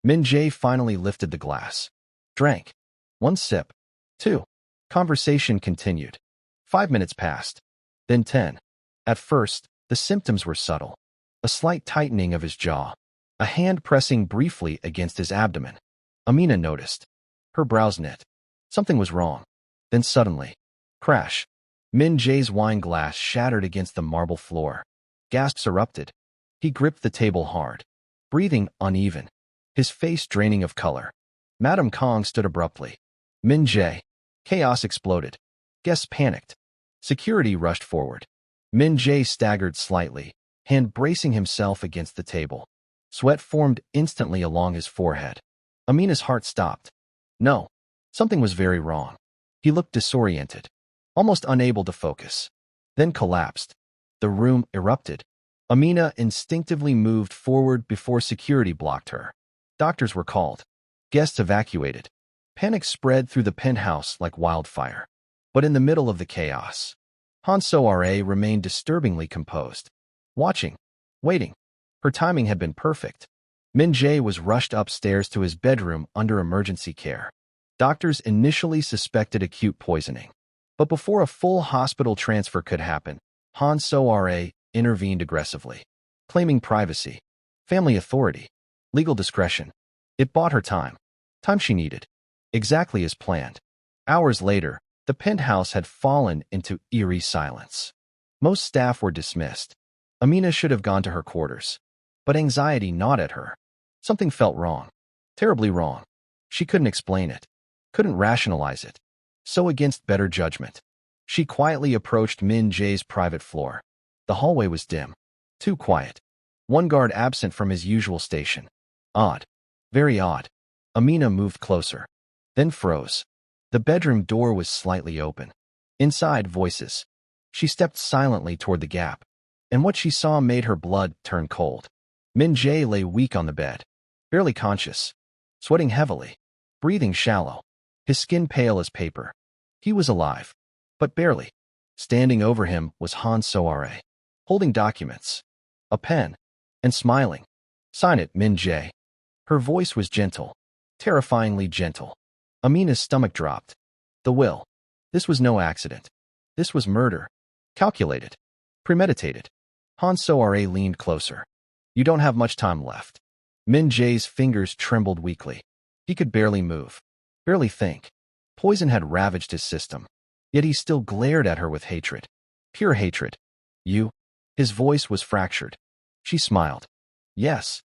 Min Jae finally lifted the glass. Drank. 1 sip. 2. Conversation continued. 5 minutes passed. Then 10. At first, the symptoms were subtle. A slight tightening of his jaw. A hand pressing briefly against his abdomen. Amina noticed. Her brows knit. Something was wrong. Then suddenly. Crash. Min Jae's wine glass shattered against the marble floor. Gasps erupted. He gripped the table hard. Breathing uneven. His face draining of color. Madame Kong stood abruptly. Min Jae. Chaos exploded. Guests panicked. Security rushed forward. Min Jae staggered slightly, hand bracing himself against the table. Sweat formed instantly along his forehead. Amina's heart stopped. No. Something was very wrong. He looked disoriented, almost unable to focus. Then collapsed. The room erupted. Amina instinctively moved forward before security blocked her. Doctors were called. Guests evacuated. Panic spread through the penthouse like wildfire. But in the middle of the chaos, Han Soare remained disturbingly composed. Watching. Waiting. Her timing had been perfect. Min Jae was rushed upstairs to his bedroom under emergency care. Doctors initially suspected acute poisoning. But before a full hospital transfer could happen, Han Soare intervened aggressively, claiming privacy, family authority, legal discretion. It bought her time. Time she needed. Exactly as planned. Hours later, the penthouse had fallen into eerie silence. Most staff were dismissed. Amina should have gone to her quarters. But anxiety gnawed at her. Something felt wrong. Terribly wrong. She couldn't explain it. Couldn't rationalize it. So against better judgment, she quietly approached Min Jae's private floor. The hallway was dim. Too quiet. One guard absent from his usual station. Odd. Very odd. Amina moved closer. Then froze. The bedroom door was slightly open. Inside, voices. She stepped silently toward the gap. And what she saw made her blood turn cold. Min Jae lay weak on the bed. Barely conscious. Sweating heavily. Breathing shallow. His skin pale as paper. He was alive. But barely. Standing over him was Han Soare. Holding documents. A pen. And smiling. Sign it, Min Jae. Her voice was gentle. Terrifyingly gentle. Amina's stomach dropped. The will. This was no accident. This was murder. Calculated. Premeditated. Han Soare leaned closer. You don't have much time left. Min Jae's fingers trembled weakly. He could barely move. Barely think. Poison had ravaged his system. Yet he still glared at her with hatred. Pure hatred. You? His voice was fractured. She smiled. Yes.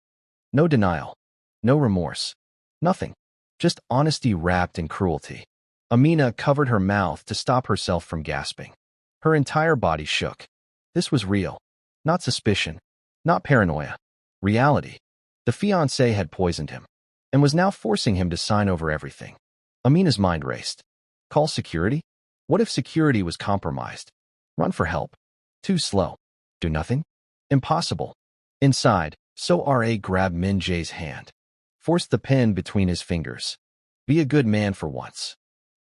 No denial. No remorse. Nothing. Just honesty wrapped in cruelty. Amina covered her mouth to stop herself from gasping. Her entire body shook. This was real. Not suspicion. Not paranoia. Reality. The fiancé had poisoned him and was now forcing him to sign over everything. Amina's mind raced. Call security? What if security was compromised? Run for help. Too slow. Do nothing? Impossible. Inside, Soare grabbed Min Jae's hand. Forced the pen between his fingers. Be a good man for once.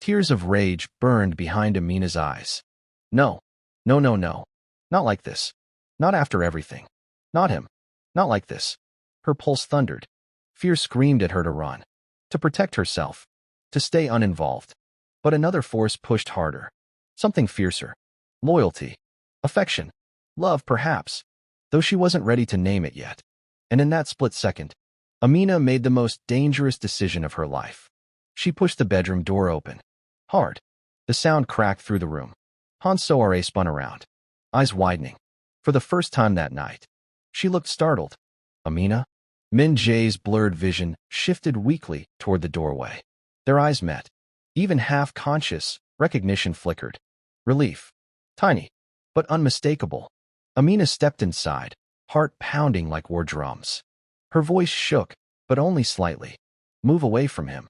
Tears of rage burned behind Amina's eyes. No, no, no, no. Not like this. Not after everything. Not him. Not like this. Her pulse thundered. Fear screamed at her to run, to protect herself, to stay uninvolved. But another force pushed harder. Something fiercer. Loyalty. Affection. Love, perhaps, though she wasn't ready to name it yet. And in that split second, Amina made the most dangerous decision of her life. She pushed the bedroom door open. Hard. The sound cracked through the room. Han Soare spun around, eyes widening. For the first time that night, she looked startled. Amina? Min Jae's blurred vision shifted weakly toward the doorway. Their eyes met. Even half-conscious, recognition flickered. Relief. Tiny, but unmistakable. Amina stepped inside, heart pounding like war drums. Her voice shook, but only slightly. Move away from him.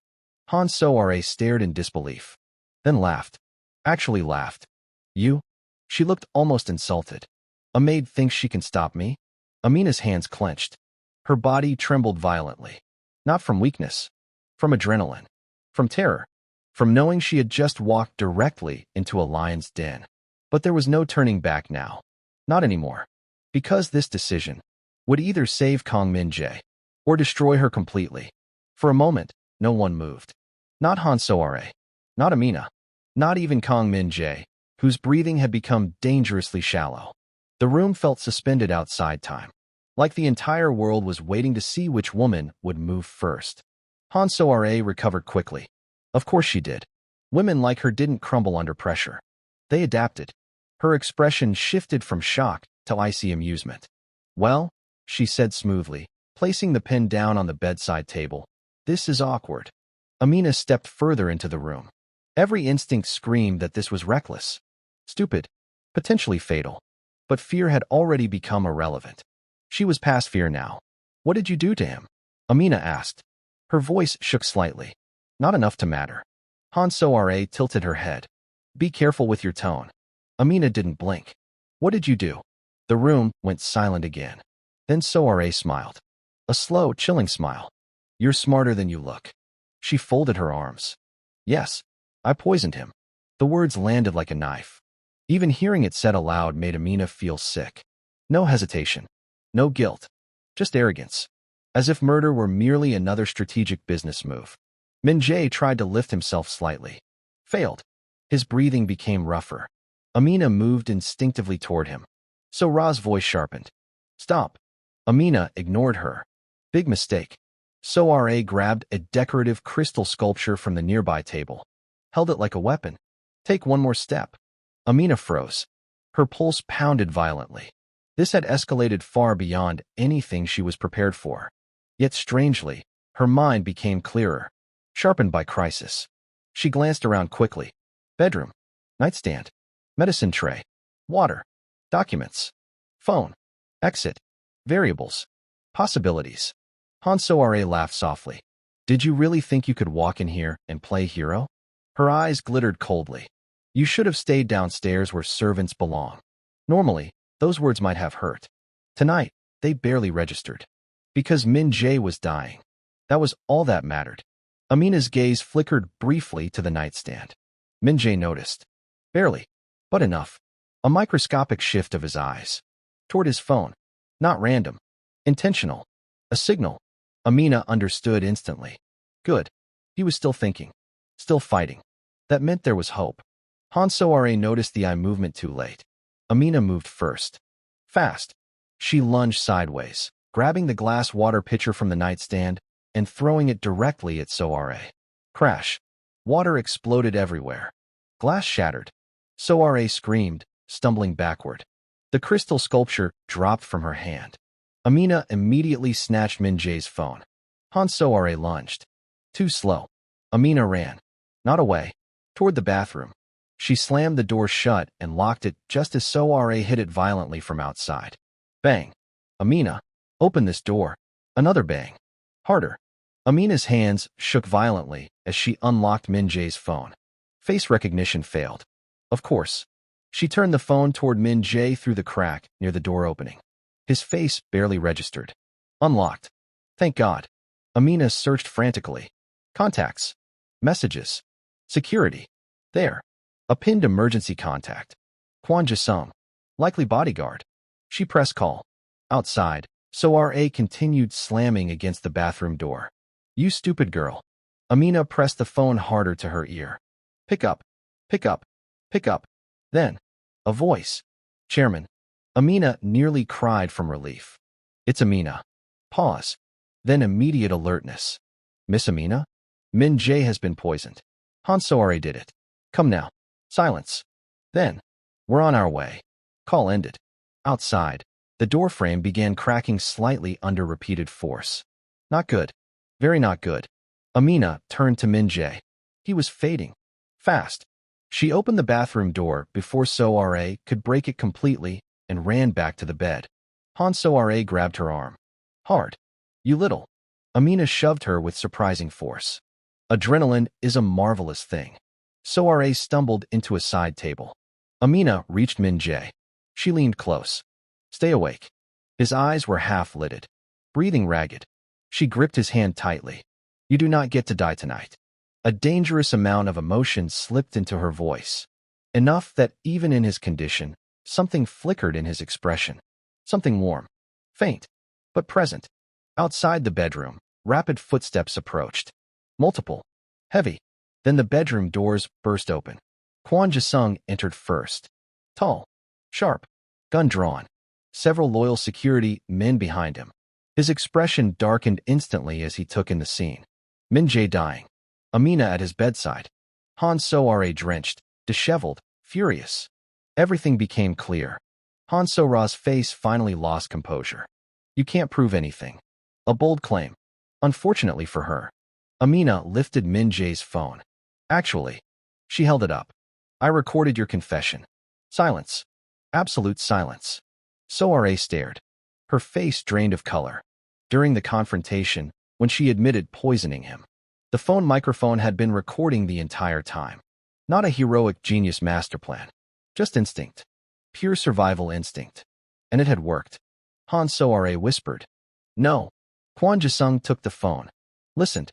Han Soare stared in disbelief, then laughed. Actually laughed. You? She looked almost insulted. A maid thinks she can stop me? Amina's hands clenched. Her body trembled violently. Not from weakness. From adrenaline. From terror. From knowing she had just walked directly into a lion's den. But there was no turning back now. Not anymore. Because this decision would either save Kang Min-jae or destroy her completely. For a moment, no one moved. Not Han Soare. Not Amina. Not even Kang Min-jae, whose breathing had become dangerously shallow. The room felt suspended outside time, like the entire world was waiting to see which woman would move first. Han Soare recovered quickly. Of course she did. Women like her didn't crumble under pressure. They adapted. Her expression shifted from shock to icy amusement. Well, she said smoothly, placing the pen down on the bedside table. This is awkward. Amina stepped further into the room. Every instinct screamed that this was reckless, stupid, potentially fatal. But fear had already become irrelevant. She was past fear now. What did you do to him? Amina asked. Her voice shook slightly. Not enough to matter. Han Soare tilted her head. Be careful with your tone. Amina didn't blink. What did you do? The room went silent again. Then Soare smiled. A slow, chilling smile. You're smarter than you look. She folded her arms. Yes, I poisoned him. The words landed like a knife. Even hearing it said aloud made Amina feel sick. No hesitation. No guilt. Just arrogance. As if murder were merely another strategic business move. Min Jae tried to lift himself slightly. Failed. His breathing became rougher. Amina moved instinctively toward him. So Ra's voice sharpened. Stop. Amina ignored her. Big mistake. Soare grabbed a decorative crystal sculpture from the nearby table. Held it like a weapon. Take one more step. Amina froze. Her pulse pounded violently. This had escalated far beyond anything she was prepared for. Yet strangely, her mind became clearer, sharpened by crisis. She glanced around quickly. Bedroom. Nightstand. Medicine tray. Water. Documents. Phone. Exit. Variables. Possibilities. Han Soare laughed softly. Did you really think you could walk in here and play hero? Her eyes glittered coldly. You should have stayed downstairs where servants belong. Normally, those words might have hurt. Tonight, they barely registered. Because Min Jae was dying. That was all that mattered. Amina's gaze flickered briefly to the nightstand. Min Jae noticed. Barely, but enough. A microscopic shift of his eyes. Toward his phone. Not random. Intentional. A signal. Amina understood instantly. Good. He was still thinking. Still fighting. That meant there was hope. Han Soare noticed the eye movement too late. Amina moved first. Fast. She lunged sideways, grabbing the glass water pitcher from the nightstand and throwing it directly at Soare. Crash. Water exploded everywhere. Glass shattered. Soare screamed, stumbling backward. The crystal sculpture dropped from her hand. Amina immediately snatched Min Jae's phone. Han Soare lunged. Too slow. Amina ran. Not away. Toward the bathroom. She slammed the door shut and locked it just as Soare hit it violently from outside. Bang. Amina, open this door. Another bang. Harder. Amina's hands shook violently as she unlocked Min Jae's phone. Face recognition failed. Of course. She turned the phone toward Min Jae through the crack near the door opening. His face barely registered. Unlocked. Thank God. Amina searched frantically. Contacts. Messages. Security. There. A pinned emergency contact. Kwon Ji-sung. Likely bodyguard. She pressed call. Outside, so RA continued slamming against the bathroom door. You stupid girl. Amina pressed the phone harder to her ear. Pick up. Pick up. Pick up. Then, a voice. Chairman. Amina nearly cried from relief. It's Amina. Pause. Then immediate alertness. Miss Amina? Min Jae has been poisoned. Han So-ra did it. Come now. Silence. Then, we're on our way. Call ended. Outside, the doorframe began cracking slightly under repeated force. Not good. Very not good. Amina turned to Min Jae. He was fading. Fast. She opened the bathroom door before So-ra could break it completely and ran back to the bed. Han So-ra grabbed her arm. Hard. You little. Amina shoved her with surprising force. Adrenaline is a marvelous thing. So-ra stumbled into a side table. Amina reached Min Jae. She leaned close. Stay awake. His eyes were half-lidded, breathing ragged. She gripped his hand tightly. You do not get to die tonight. A dangerous amount of emotion slipped into her voice. Enough that even in his condition, something flickered in his expression. Something warm. Faint, but present. Outside the bedroom, rapid footsteps approached. Multiple. Heavy. Then the bedroom doors burst open. Kwon Ji-sung entered first. Tall. Sharp. Gun drawn. Several loyal security men behind him. His expression darkened instantly as he took in the scene. Min Jae dying. Amina at his bedside. Han So-ra drenched, disheveled, furious. Everything became clear. Han So-ra's face finally lost composure. You can't prove anything. A bold claim. Unfortunately for her. Amina lifted Min Jae's phone. Actually, she held it up. I recorded your confession. Silence. Absolute silence. So-ra stared. Her face drained of color. During the confrontation, when she admitted poisoning him, the phone microphone had been recording the entire time. Not a heroic genius masterplan. Just instinct. Pure survival instinct. And it had worked. Han So-ra whispered. No. Kwon Ji-sung took the phone. Listened.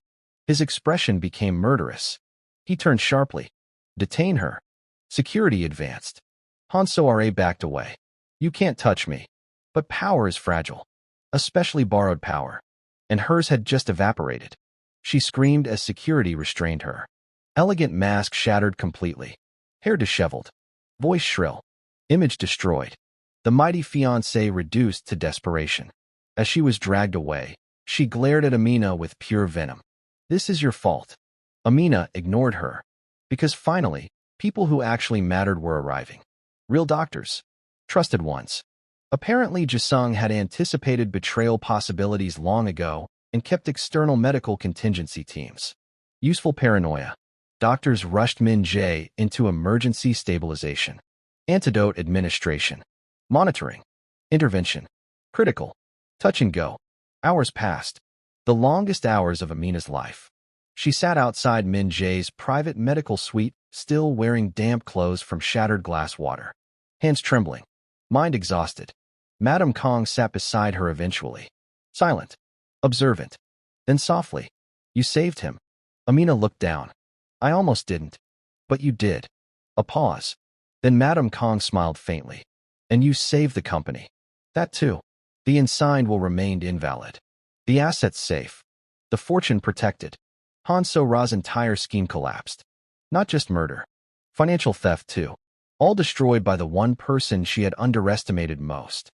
His expression became murderous. He turned sharply. Detain her. Security advanced. Han So-ra backed away. You can't touch me. But power is fragile. Especially borrowed power. And hers had just evaporated. She screamed as security restrained her. Elegant mask shattered completely. Hair disheveled. Voice shrill. Image destroyed. The mighty fiancée reduced to desperation. As she was dragged away, she glared at Amina with pure venom. This is your fault. Amina ignored her. Because finally, people who actually mattered were arriving. Real doctors. Trusted ones. Apparently, Ji-sung had anticipated betrayal possibilities long ago and kept external medical contingency teams. Useful paranoia. Doctors rushed Min Jae into emergency stabilization. Antidote administration. Monitoring. Intervention. Critical. Touch and go. Hours passed. The longest hours of Amina's life. She sat outside Min Jae's private medical suite, still wearing damp clothes from shattered glass water. Hands trembling. Mind exhausted. Madame Kong sat beside her eventually. Silent. Observant. Then softly. You saved him. Amina looked down. I almost didn't. But you did. A pause. Then Madame Kong smiled faintly. And you saved the company. That too. The ensign will remain invalid. The assets safe. The fortune protected. Han So-ra's entire scheme collapsed. Not just murder. Financial theft too. All destroyed by the one person she had underestimated most.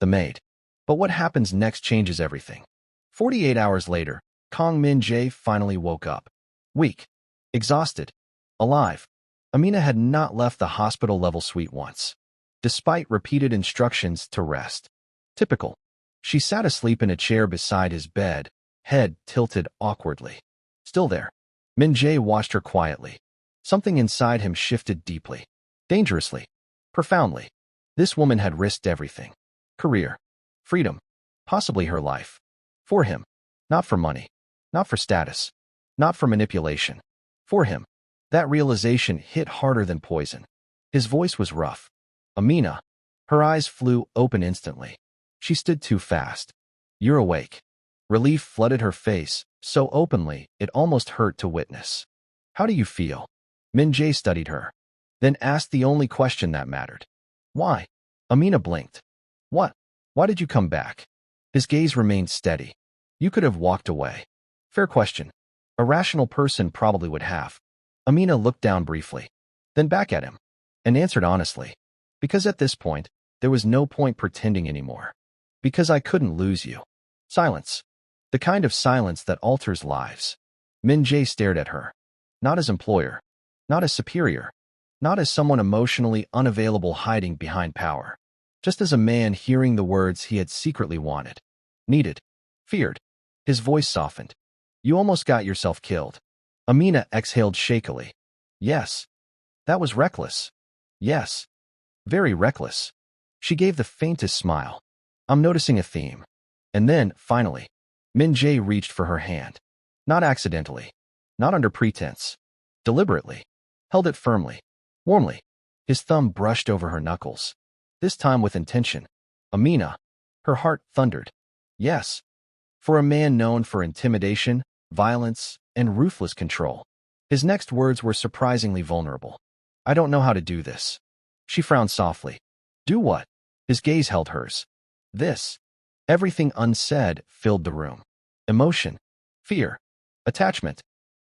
The maid. But what happens next changes everything. 48 hours later, Kong Min Jae finally woke up. Weak. Exhausted. Alive. Amina had not left the hospital-level suite once, despite repeated instructions to rest. Typical. She sat asleep in a chair beside his bed, head tilted awkwardly. Still there. Min Jae watched her quietly. Something inside him shifted deeply. Dangerously. Profoundly. This woman had risked everything. Career. Freedom. Possibly her life. For him. Not for money. Not for status. Not for manipulation. For him. That realization hit harder than poison. His voice was rough. Amina. Her eyes flew open instantly. She stood too fast. You're awake. Relief flooded her face, so openly it almost hurt to witness. How do you feel? Min Jae studied her, then asked the only question that mattered. Why? Amina blinked. What? Why did you come back? His gaze remained steady. You could have walked away. Fair question. A rational person probably would have. Amina looked down briefly, then back at him, and answered honestly. Because at this point, there was no point pretending anymore. Because I couldn't lose you. Silence. The kind of silence that alters lives. Min Jae stared at her. Not as employer. Not as superior. Not as someone emotionally unavailable hiding behind power. Just as a man hearing the words he had secretly wanted. Needed. Feared. His voice softened. You almost got yourself killed. Amina exhaled shakily. Yes. That was reckless. Yes. Very reckless. She gave the faintest smile. I'm noticing a theme. And then, finally, Min Jae reached for her hand. Not accidentally. Not under pretense. Deliberately. Held it firmly. Warmly. His thumb brushed over her knuckles. This time with intention. Amina. Her heart thundered. Yes. For a man known for intimidation, violence, and ruthless control. His next words were surprisingly vulnerable. I don't know how to do this. She frowned softly. Do what? His gaze held hers. This. Everything unsaid filled the room. Emotion. Fear. Attachment.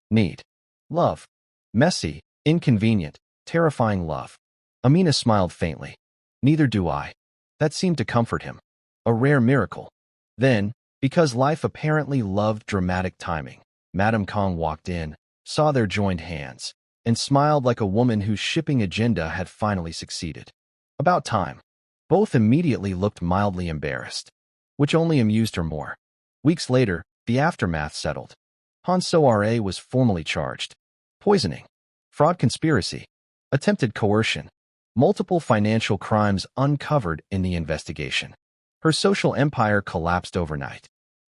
Need. Love. Messy, inconvenient, terrifying love. Amina smiled faintly. Neither do I. That seemed to comfort him. A rare miracle. Then, because life apparently loved dramatic timing, Madame Kong walked in, saw their joined hands, and smiled like a woman whose shipping agenda had finally succeeded. About time. Both immediately looked mildly embarrassed, which only amused her more. Weeks later, the aftermath settled. Han So-ra was formally charged. Poisoning. Fraud conspiracy. Attempted coercion. Multiple financial crimes uncovered in the investigation. Her social empire collapsed overnight.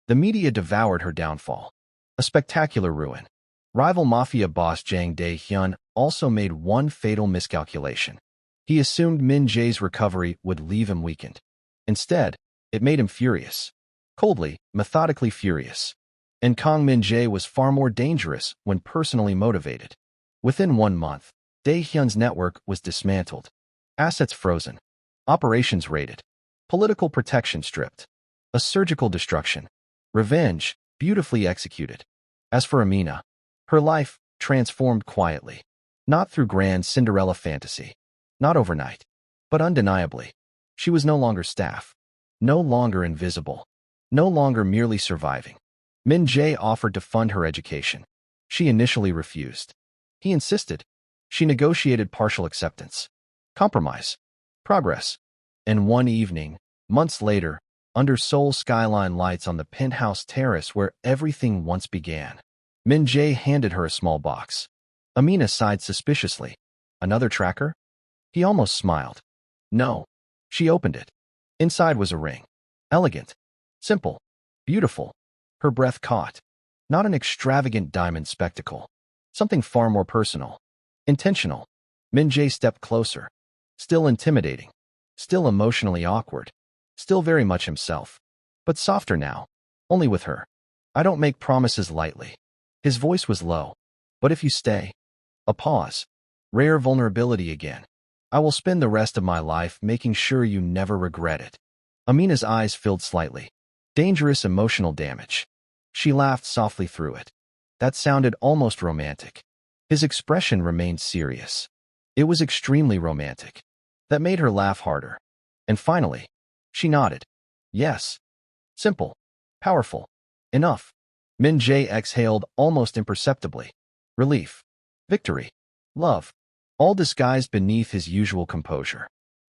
The media devoured her downfall. A spectacular ruin. Rival Mafia boss Jang Dae-hyun also made one fatal miscalculation. He assumed Min Jae's recovery would leave him weakened. Instead, it made him furious. Coldly, methodically furious. And Kang Min Jae was far more dangerous when personally motivated. Within 1 month, Dae-hyun's network was dismantled. Assets frozen. Operations raided. Political protection stripped. A surgical destruction. Revenge, beautifully executed. As for Amina, her life transformed quietly. Not through grand Cinderella fantasy. Not overnight. But undeniably. She was no longer staff. No longer invisible. No longer merely surviving. Min Jae offered to fund her education. She initially refused. He insisted. She negotiated partial acceptance. Compromise. Progress. And one evening, months later, under Seoul skyline lights on the penthouse terrace where everything once began, Min Jae handed her a small box. Amina sighed suspiciously. Another tracker? He almost smiled. No. She opened it. Inside was a ring. Elegant. Simple. Beautiful. Her breath caught. Not an extravagant diamond spectacle. Something far more personal. Intentional. Min Jae stepped closer. Still intimidating. Still emotionally awkward. Still very much himself. But softer now. Only with her. I don't make promises lightly. His voice was low. But if you stay. A pause. Rare vulnerability again. I will spend the rest of my life making sure you never regret it. Amina's eyes filled slightly. Dangerous emotional damage. She laughed softly through it. That sounded almost romantic. His expression remained serious. It was extremely romantic. That made her laugh harder. And finally, she nodded. Yes. Simple. Powerful. Enough. Min Jae exhaled almost imperceptibly. Relief. Victory. Love. All disguised beneath his usual composure.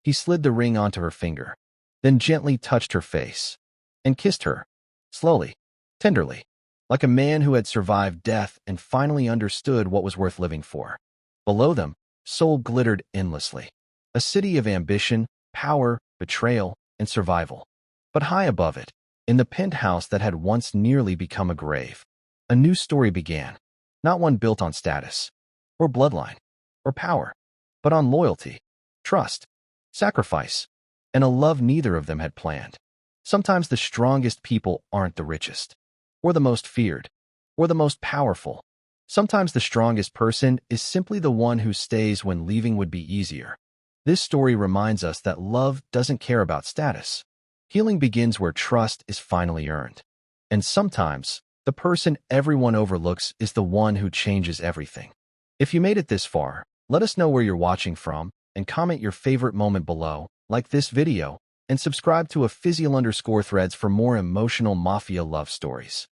He slid the ring onto her finger, then gently touched her face, and kissed her. Slowly. Tenderly. Like a man who had survived death and finally understood what was worth living for. Below them, Seoul glittered endlessly. A city of ambition, power, betrayal, and survival. But high above it, in the penthouse that had once nearly become a grave, a new story began. Not one built on status, or bloodline, or power, but on loyalty, trust, sacrifice, and a love neither of them had planned. Sometimes the strongest people aren't the richest, or the most feared, or the most powerful. Sometimes the strongest person is simply the one who stays when leaving would be easier. This story reminds us that love doesn't care about status. Healing begins where trust is finally earned. And sometimes, the person everyone overlooks is the one who changes everything. If you made it this far, let us know where you're watching from and comment your favorite moment below, like this video, and subscribe to @Physial_Threads for more emotional mafia love stories.